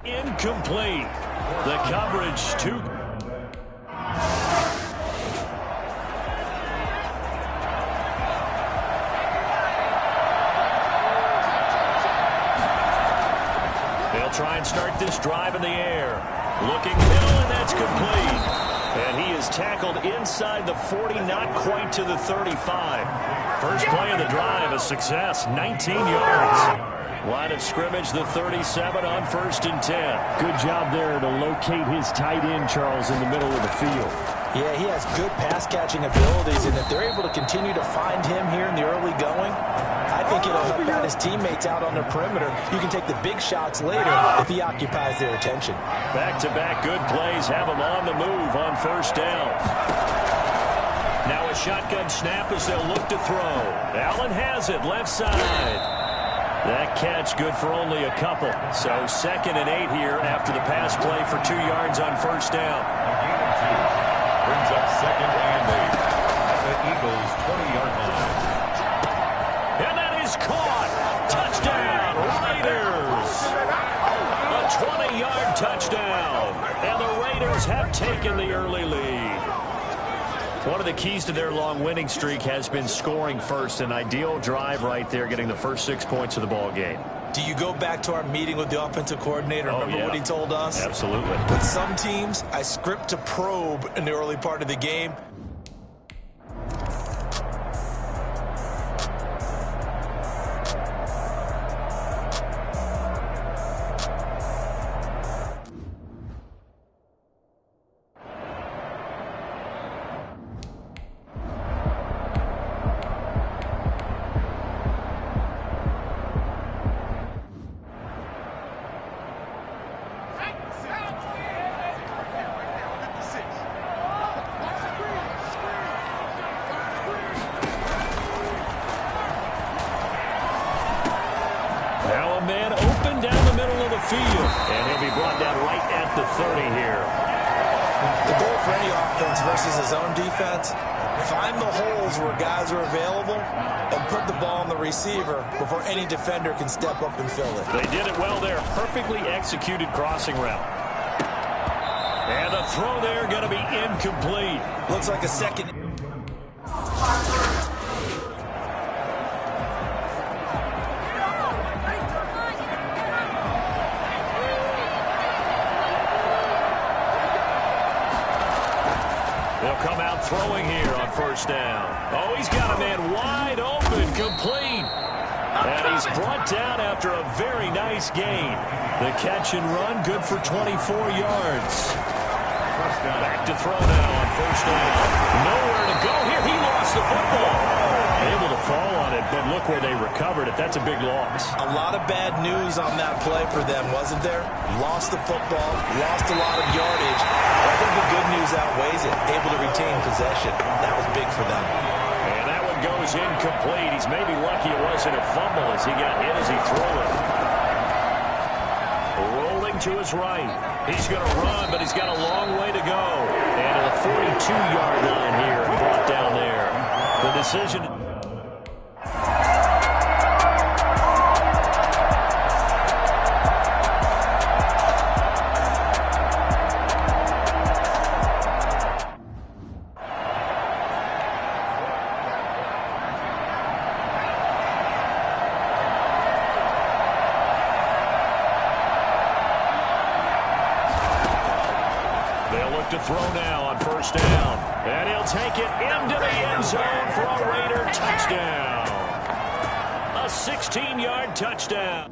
Incomplete. The coverage too. They'll try and start this drive in the air. Looking middle, and that's complete. And he is tackled inside the 40, not quite to the 35. First play of the drive, a success, 19 yards. Line of scrimmage, the 37 on 1st and 10. Good job there to locate his tight end, Charles, in the middle of the field. Yeah, he has good pass-catching abilities, and if they're able to continue to find him here in the early going, I think it'll help out his teammates out on the perimeter. You can take the big shots later if he occupies their attention. Back-to-back good plays have him on the move on 1st down. Now a shotgun snap as they'll look to throw. Allen has it, left side. That catch good for only a couple. So 2nd and 8 here after the pass play for 2 yards on 1st down. Brings up 2nd and 8 at the Eagles' 20-yard line. And that is caught. Touchdown, Raiders. A 20-yard touchdown. And the Raiders have taken the early lead. One of the keys to their long winning streak has been scoring first. An ideal drive right there, getting the first 6 points of the ball game. Do you go back to our meeting with the offensive coordinator? Remember what he told us? Absolutely. With some teams, I script to probe in the early part of the game. Field, and he'll be brought down right at the 30 here. The goal for any offense versus his own defense, find the holes where guys are available and put the ball on the receiver before any defender can step up and fill it. They did it well there. Perfectly executed crossing route. And the throw there going to be incomplete. Looks like a second. They'll come out throwing here on 1st down. Oh, he's got a man wide open, complete. And he's brought down after a very nice gain. The catch and run, good for 24 yards. Back to throw now on 1st down. Nowhere to go here. He lost the football. Able to fall on it, but look where they recovered it. That's a big loss. A lot of bad news on that play for them, wasn't there? Lost the football, lost a lot of yardage. But I think the good news outweighs it. Able to retain possession. That was big for them. And that one goes incomplete. He's maybe lucky it wasn't a fumble as he got hit as he threw it. Rolling to his right. He's going to run, but he's got a long way to go. And to the 42-yard line here, brought down there. The decision. To throw now on 1st down. And he'll take it into the end zone for a Raider touchdown. A 16-yard touchdown.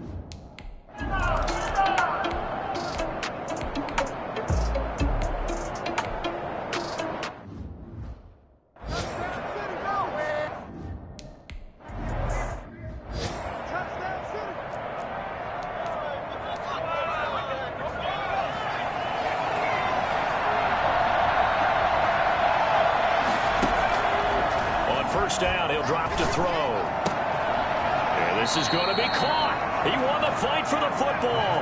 Down, he'll drop to throw. And this is going to be caught. He won the fight for the football.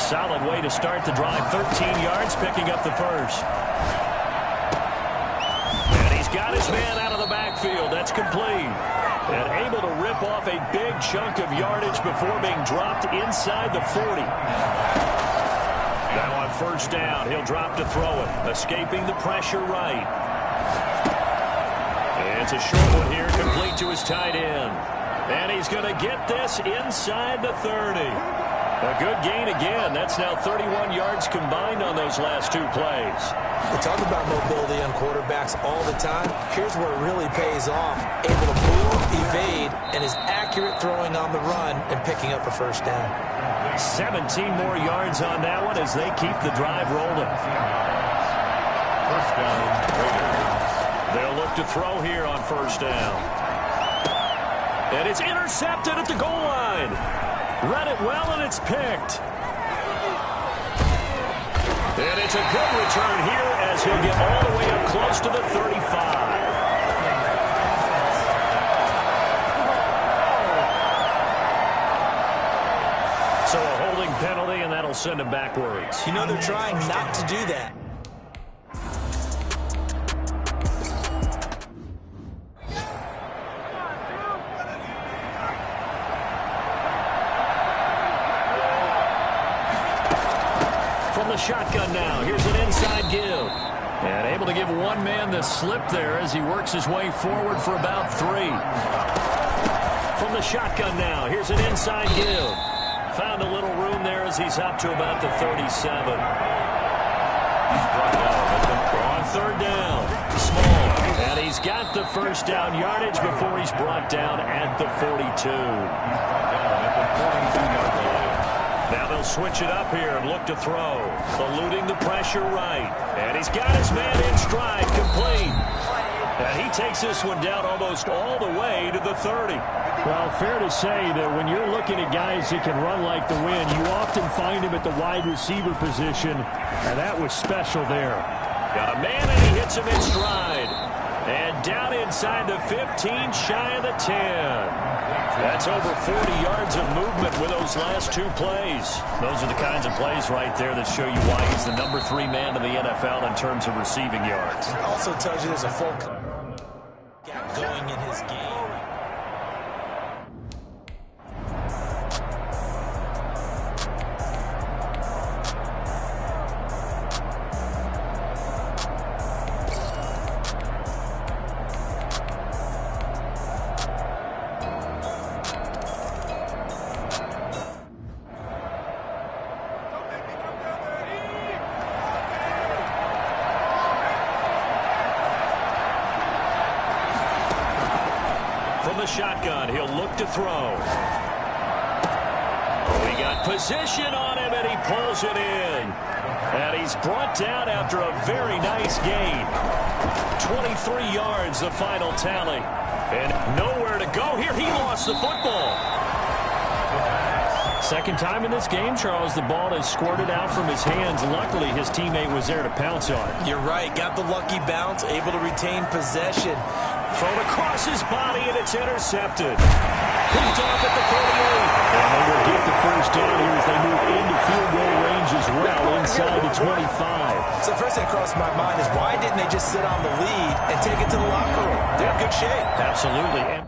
Solid way to start the drive. 13 yards, picking up the first. And he's got his man out of the backfield. That's complete. And able to rip off a big chunk of yardage before being dropped inside the 40. Now on first down, he'll drop to throw it, escaping the pressure right. It's a short one here, complete to his tight end. And he's going to get this inside the 30. A good gain again. That's now 31 yards combined on those last two plays. We talk about mobility on quarterbacks all the time. Here's where it really pays off. Able to move, evade, and is accurate throwing on the run and picking up a first down. 17 more yards on that one as they keep the drive rolling. First down, Raiders. They'll look to throw here on first down. And it's intercepted at the goal line. Read it well, and it's picked. And it's a good return here as he'll get all the way up close to the 35. So a holding penalty, and that'll send him backwards. You know they're trying not to do that. Shotgun now. Here's an inside give. And able to give one man the slip there as he works his way forward for about 3. From the shotgun now. Here's an inside give. Found a little room there as he's up to about the 37. On third down. Small. And he's got the first down yardage before he's brought down at the 42. Now they'll switch it up here and look to throw. Eluding the pressure right. And he's got his man in stride, complete. And he takes this one down almost all the way to the 30. Well, fair to say that when you're looking at guys that can run like the wind, you often find him at the wide receiver position, and that was special there. Got a man, and he hits him in stride. And down inside the 15, shy of the 10. That's over 40 yards of movement with those last two plays. Those are the kinds of plays right there that show you why he's the number 3 man in the NFL in terms of receiving yards. It also tells you there's a full gap going in his game. Shotgun, he'll look to throw. We got position on him, and he pulls it in. And he's brought down after a very nice gain. 23 yards, the final tally. And nowhere to go here. He lost the football. Second time in this game, Charles, the ball has squirted out from his hands. Luckily, his teammate was there to pounce on it. You're right. Got the lucky bounce, able to retain possession. Thrown across his body, and it's intercepted. Picked off at the 38. And they will get the first down here as they move into field goal range as well, inside the 25. So the first thing that crossed my mind is why didn't they just sit on the lead and take it to the locker room? They're in good shape. Absolutely.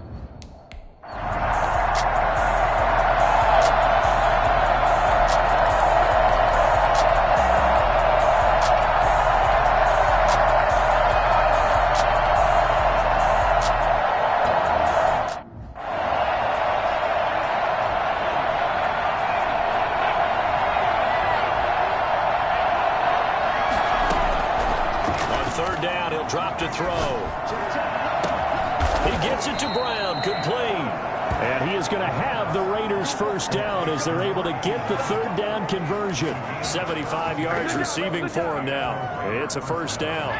Drop to throw. He gets it to Brown, complete. And he is going to have the Raiders first down as they're able to get the third down conversion. 75 yards receiving for him now. It's a first down.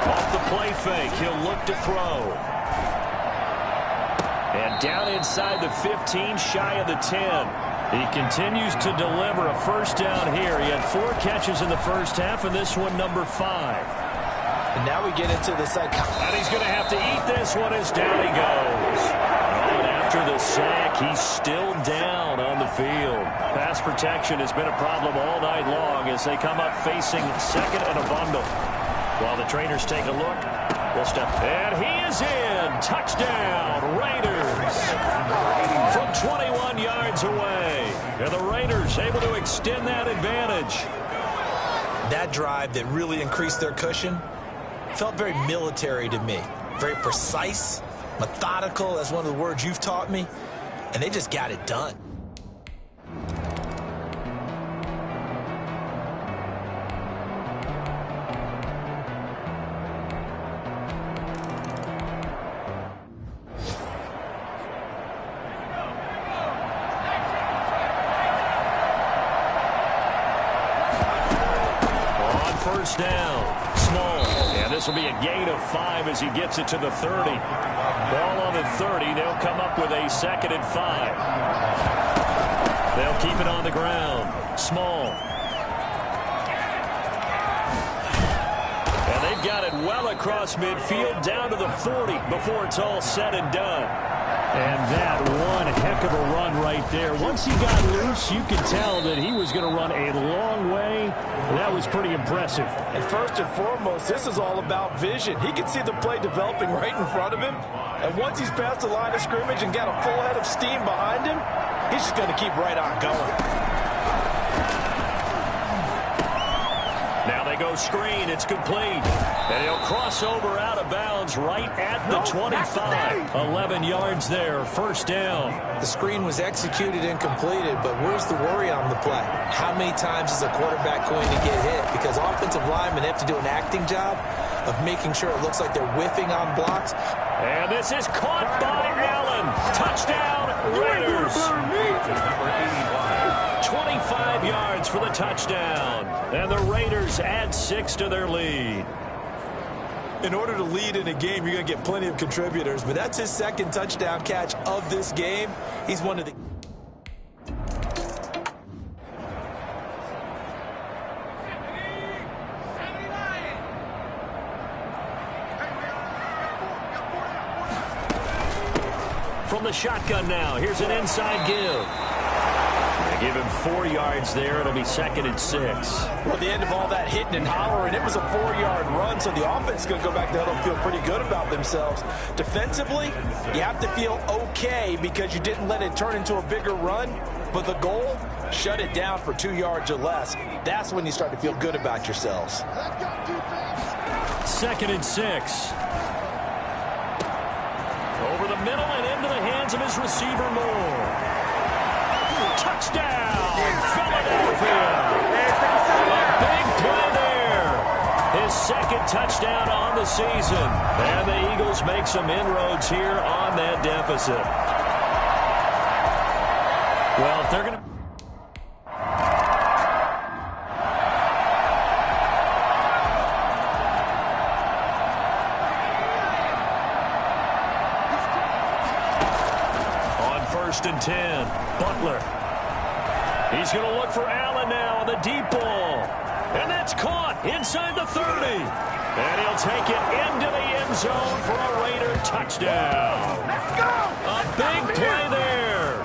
Off the play fake, he'll look to throw. And down inside the 15, shy of the 10. He continues to deliver a first down here. He had 4 catches in the first half, and this one number 5. And now we get into the psychology. And he's going to have to eat this one as down he goes. And after the sack, he's still down on the field. Pass protection has been a problem all night long as they come up facing second and a bundle. While the trainers take a look, we'll step. And he is in. Touchdown, Raiders. From 21 And the Raiders able to extend that advantage. That drive that really increased their cushion felt very military to me. Very precise, methodical. That's one of the words you've taught me. And they just got it done. First down, Small. And this will be a gain of 5 as he gets it to the 30. Ball on the 30. They'll come up with a 2nd and 5. They'll keep it on the ground. Small. And they've got it well across midfield down to the 40 before it's all said and done. And that one heck of a run right there. Once he got loose, you could tell that he was going to run a long way. That was pretty impressive. And first and foremost, this is all about vision. He can see the play developing right in front of him. And once he's past the line of scrimmage and got a full head of steam behind him, he's just going to keep right on going. Now they go screen. It's complete. And he'll cross over out of bounds right at the 25. 11 yards there. First down. The screen was executed and completed, but where's the worry on the play? How many times is a quarterback going to get hit? Because offensive linemen have to do an acting job of making sure it looks like they're whiffing on blocks. And this is caught by Allen. Touchdown, Raiders. 25 yards for the touchdown. And the Raiders add 6 to their lead. In order to lead in a game, you're going to get plenty of contributors, but that's his 2nd touchdown catch of this game. He's one of the... From the shotgun now, here's an inside give. They give him 4 yards there. It'll be 2nd and 6. Well, at the end of all that hitting and hollering, it was a 4-yard run, so the offense is going to go back there and feel pretty good about themselves. Defensively, you have to feel okay because you didn't let it turn into a bigger run, but the goal, shut it down for 2 yards or less. That's when you start to feel good about yourselves. 2nd and 6. Over the middle and into the hands of his receiver, Moore. Touchdown, Philadelphia. A big play there. His 2nd touchdown on the season. And the Eagles make some inroads here on that deficit. Well, if they're going to... On 1st and 10, Butler. He's going to look for Allen now on the deep ball. And that's caught inside the 30. And he'll take it into the end zone for a Raider touchdown. Let's go! A big play there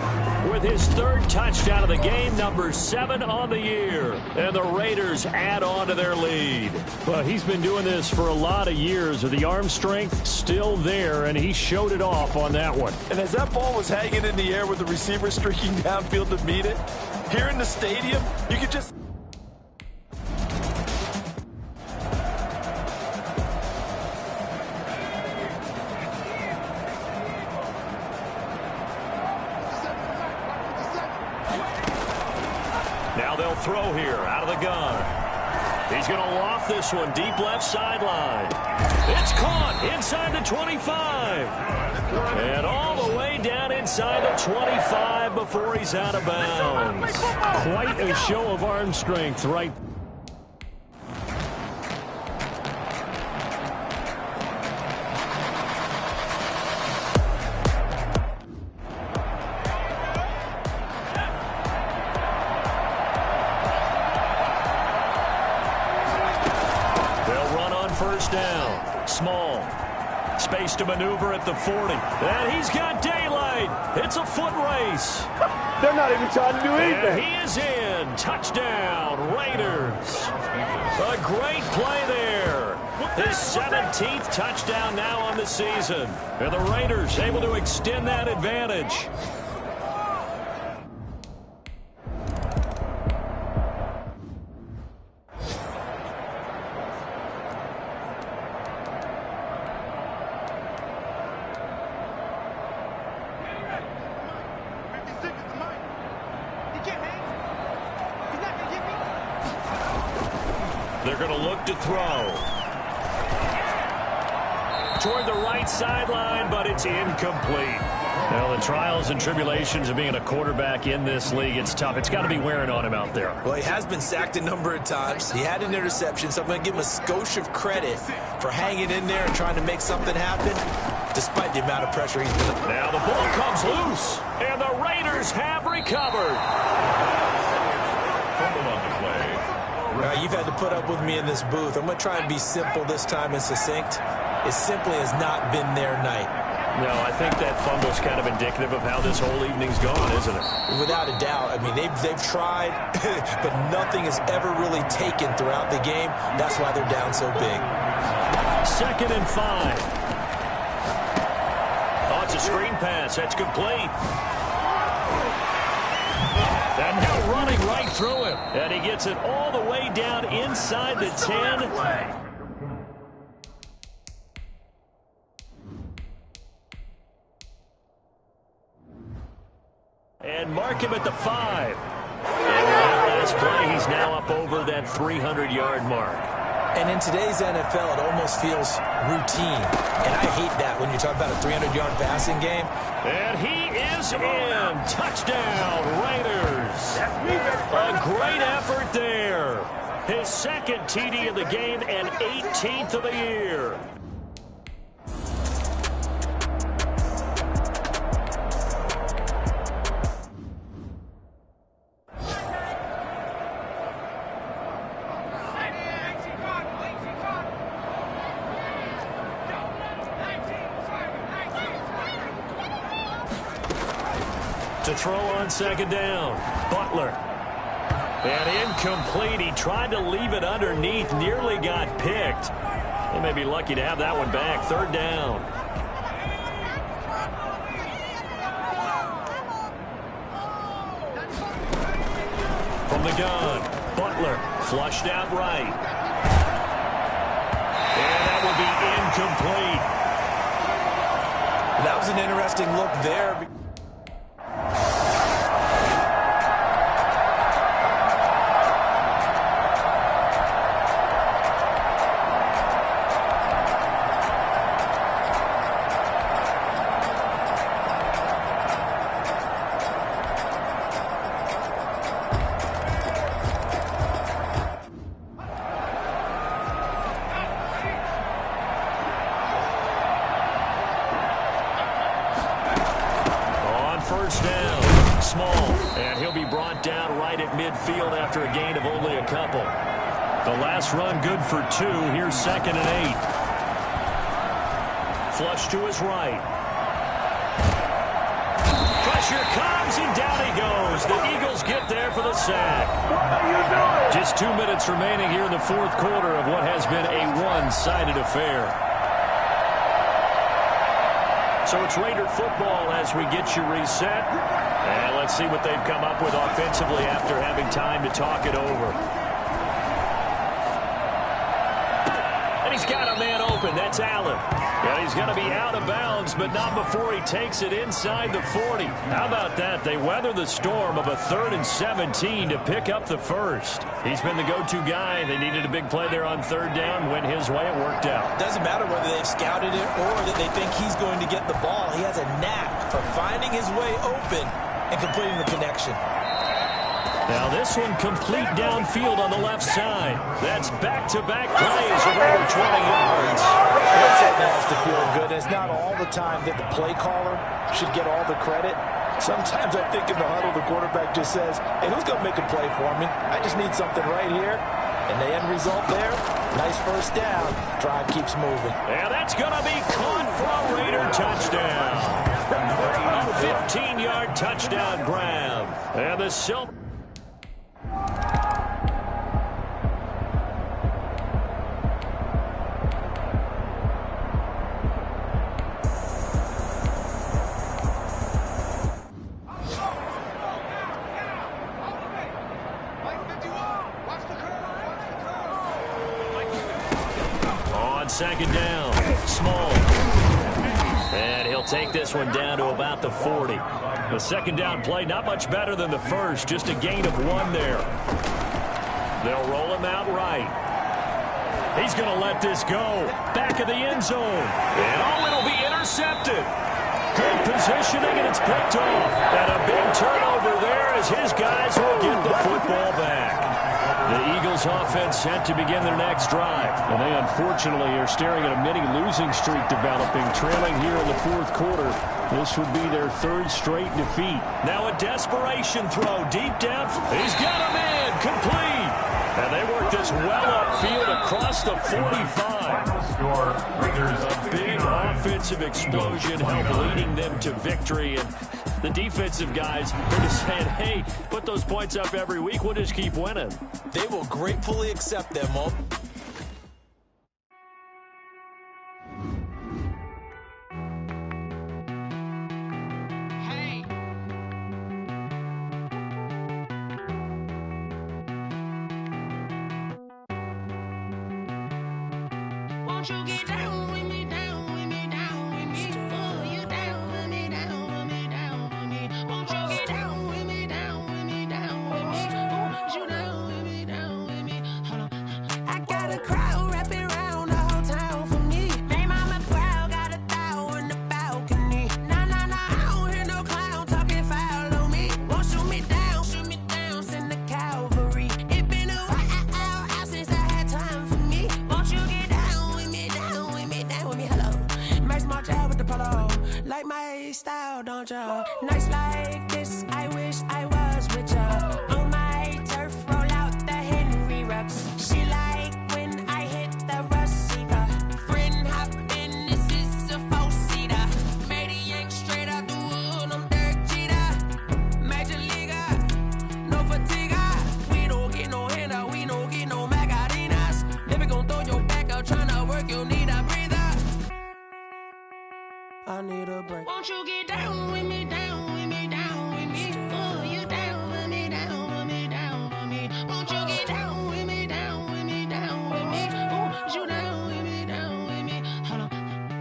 with his 3rd touchdown of the game, number 7 on the year. And the Raiders add on to their lead. Well, he's been doing this for a lot of years with the arm strength still there, and he showed it off on that one. And as that ball was hanging in the air with the receiver streaking downfield to meet it, here in the stadium, you could just... Now they'll throw here out of the gun. He's going to loft this one deep left sideline. It's caught inside the 25. And all the way down inside the 25 before he's out of bounds. Quite a show of arm strength right there. First down. Small. Space to maneuver at the 40. And he's got daylight. It's a foot race. They're not even trying to do anything. And he is in. Touchdown, Raiders. A great play there. His 17th touchdown now on the season. And the Raiders able to extend that advantage. They're going to look to throw. Toward the right sideline, but it's incomplete. Well, the trials and tribulations of being a quarterback in this league, it's tough. It's got to be wearing on him out there. Well, he has been sacked a number of times. He had an interception, so I'm going to give him a skosh of credit for hanging in there and trying to make something happen, despite the amount of pressure he's been. Now the ball comes loose, and the Raiders have recovered. Fumble on the play. Now, you've had to put up with me in this booth. I'm going to try and be simple this time and succinct. It simply has not been their night. No, I think that fumble's kind of indicative of how this whole evening's gone, isn't it? Without a doubt. I mean, they've tried, but nothing has ever really taken throughout the game. That's why they're down so big. 2nd and 5. Oh, it's a screen pass. That's complete. And now running right through him. And he gets it all the way down inside the 10. And mark him at the 5. And that last play, he's now up over that 300-yard mark. And in today's NFL, it almost feels routine. And I hate that when you talk about a 300-yard passing game. And he is in. Touchdown, Raiders. A great effort there. His 2nd TD of the game and 18th of the year. To throw on 2nd down. Butler. And incomplete. He tried to leave it underneath. Nearly got picked. They may be lucky to have that one back. 3rd down. From the gun. Butler. Flushed out right. And that will be incomplete. That was an interesting look there. First down, Small, and he'll be brought down right at midfield after a gain of only a couple. The last run good for 2. Here's 2nd and 8. Flush to his right. Pressure comes, and down he goes. The Eagles get there for the sack. Just 2 minutes remaining here in the 4th quarter of what has been a one-sided affair. So it's Raider football as we get you reset. And let's see what they've come up with offensively after having time to talk it over. And he's got a man open. That's Allen. And he's going to be out of bounds, but not before he takes it inside the 40. How about that? They weather the storm of a 3rd and 17 to pick up the first. He's been the go-to guy. They needed a big play there on 3rd down. Went his way. It worked out. Doesn't matter whether they've scouted it or that they think he's going to get the ball. He has a knack for finding his way open and completing the connection. Now this one complete downfield on the left side. That's back-to-back plays of over 20 yards. That certainly has to feel good. It's not all the time that the play caller should get all the credit. Sometimes I think in the huddle the quarterback just says, hey, who's going to make a play for me? I just need something right here. And the end result there, nice first down. Drive keeps moving. And that's going to be caught for a Raider touchdown. A 15-yard touchdown grab. And the Silver... On 2nd down, Small. And he'll take this one down to about the 40. The 2nd down play, not much better than the first, just a gain of 1 there. They'll roll him out right. He's going to let this go. Back of the end zone. And it'll be intercepted. Good positioning, and it's picked off. And a big turnover there as his guys will get the football back. The Eagles offense set to begin their next drive. And they unfortunately are staring at a mini losing streak developing, trailing here in the fourth quarter. This would be their third straight defeat. Now a desperation throw, deep depth. He's got a man, complete. And they work this well upfield across the 45. A big offensive explosion helped leading them to victory. And the defensive guys are just saying, hey, put those points up every week. We'll just keep winning. They will gratefully accept them, Mo. Won't you get down with me, down with me, down with me? Oh, you down with me, down with me, down with me. Won't you get down with me, down with me, down with me? Oh, you down with me, down with me. Hold on. I got a crowd wrapping around the whole town for me. Hey, mama proud, got a thou in the balcony. Nah, nah, nah, I don't hear no clown talking foul on me. Won't shoot me down, send the cavalry. It been a while since I had time for me. Won't you get down with me, down with me, down with me? Hello. Max March out with the polo. Like my style, don't ya? Nights like this, I wish I was with ya. On my turf, roll out the Henry Rux. She like when I hit the receiver. Friend hop in, this is a four-seater. Made a yank straight out the wood, I'm Derek Jeter. Major leaguer, no fatigue. We don't get no handout, we don't get no Magarinas. Never gon' throw your back out, tryna work, you need a breather. I need a break. Won't you get down with me, down with me, down with me? Oh, you down with me, down with me, down with me. Won't you get down with me, down with me, down with me? Oh, you down with me, down with me. Hold on.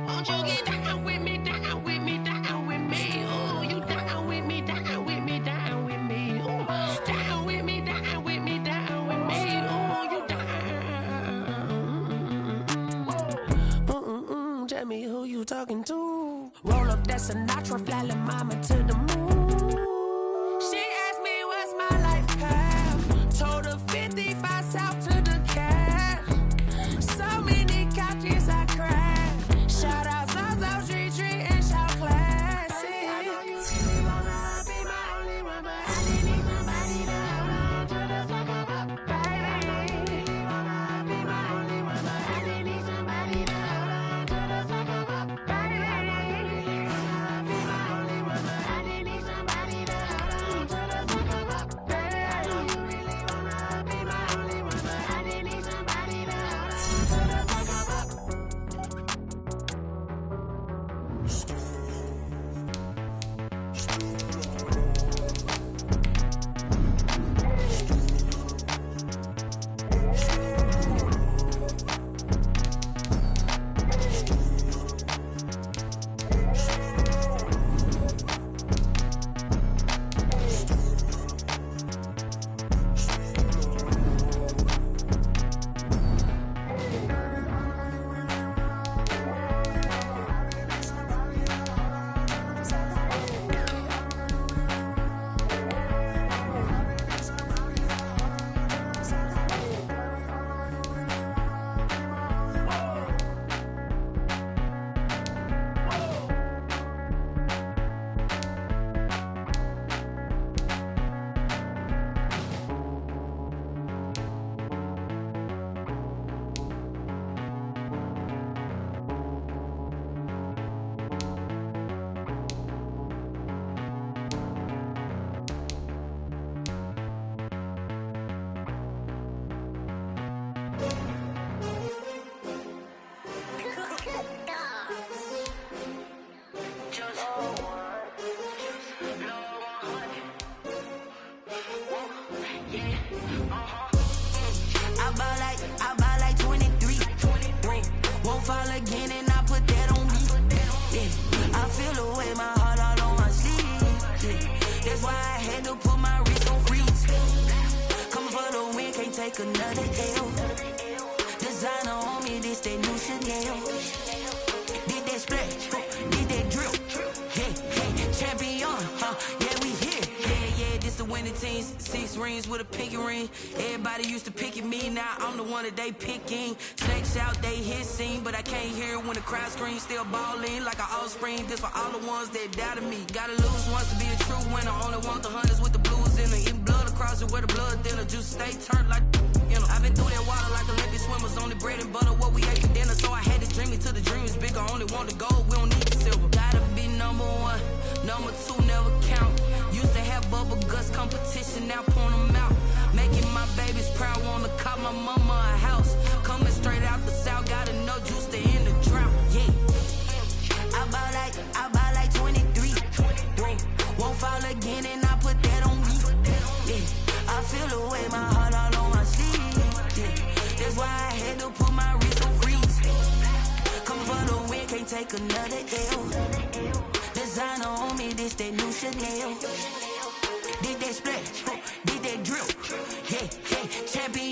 Won't you get down with me, down with me, down with me? Oh, you down with me, down with me, down with me. Oh, down with me, down with me, down with me. Oh, you down. Tell me who you talking to. Roll up that Sinatra, fly la mama to the moon. She asked me what's my life path. Told her 55 south to the cat. So many couches I cried. Shout out South Street Tree and shout classic. I know you really wanna be my only one, but I didn't need somebody to hold on to the sucker up, baby. Really wanna be my only one, but I didn't need somebody to hold on to the sucker up, baby. I buy like 23. Won't fall again and I put that on me. Yeah. I feel the way, my heart all on my sleeve. Yeah. That's why I had to put my wrist on freeze. Coming for the win, can't take another L. Designer on that new Chanel. Did that splash, did that drill. Yeah, champion, yeah, we here. Yeah, this the winning team. 6 rings with a pinky ring. Everybody used to pick at me, now I'm the one that they picking. Snakes out, they hissing, but I can't hear when the crowd screams. Still balling like an offspring. This for all the ones that doubted me. Gotta lose once to be a true winner. Only want the hunters with the blues in it. Eating blood across it where the blood thinner. Juice stay turned like, you know. I've been through that water like Olympic swimmers. Only bread and butter, what we ate for dinner. So I had to dream it till the dream is bigger. Only want the gold, we don't need the silver. Gotta be number 1, number 2 never count. Used to have bubble guts competition, now point them out. Making my babies proud, wanna call my mama a house. Coming straight out the south, gotta know juice to end the drought. Yeah, I bought like 23. Won't fall again and I put that on me. Yeah, I feel the way, my heart all on my sleeve. Yeah, that's why I had to put my wrist on freeze. Coming for the win, can't take another L. Designer on me, this that new Chanel. Did that splash, did that drill. Yeah, champion,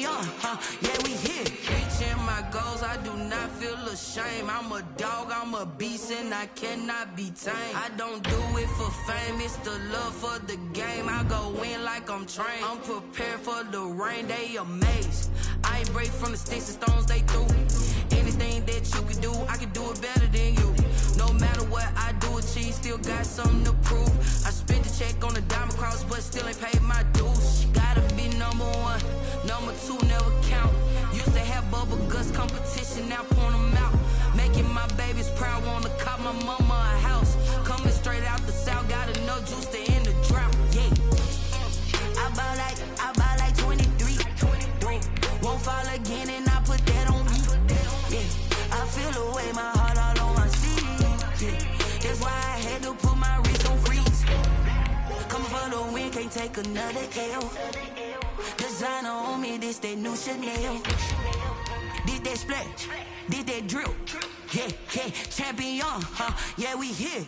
yeah, we here. Reaching my goals, I do not feel ashamed. I'm a dog, I'm a beast, and I cannot be tamed. I don't do it for fame, it's the love for the game. I go in like I'm trained. I'm prepared for the rain, they amazed. I ain't break from the sticks and stones they threw. Anything that you can do, I can do it better than you. No matter what I do, achieve, still got something to prove. I spent the check on the diamond cross, but still ain't paid my dues. Gotta be number 1, number 2 never count. Used to have bubble guts competition, now point them out. Making my babies proud, wanna call my mama a house. Coming straight out the south, gotta know juice to end the drought. Yeah, I bought like 23. Won't fall again and I put that on me. Yeah, I feel the way, my heart all on my sleeve. Yeah, that's why I had to put my wrist on freeze. Coming for the win, can't take another L. Designer on me, this that new Chanel. Did that splash, did that drill. Yeah, champion, yeah, we here.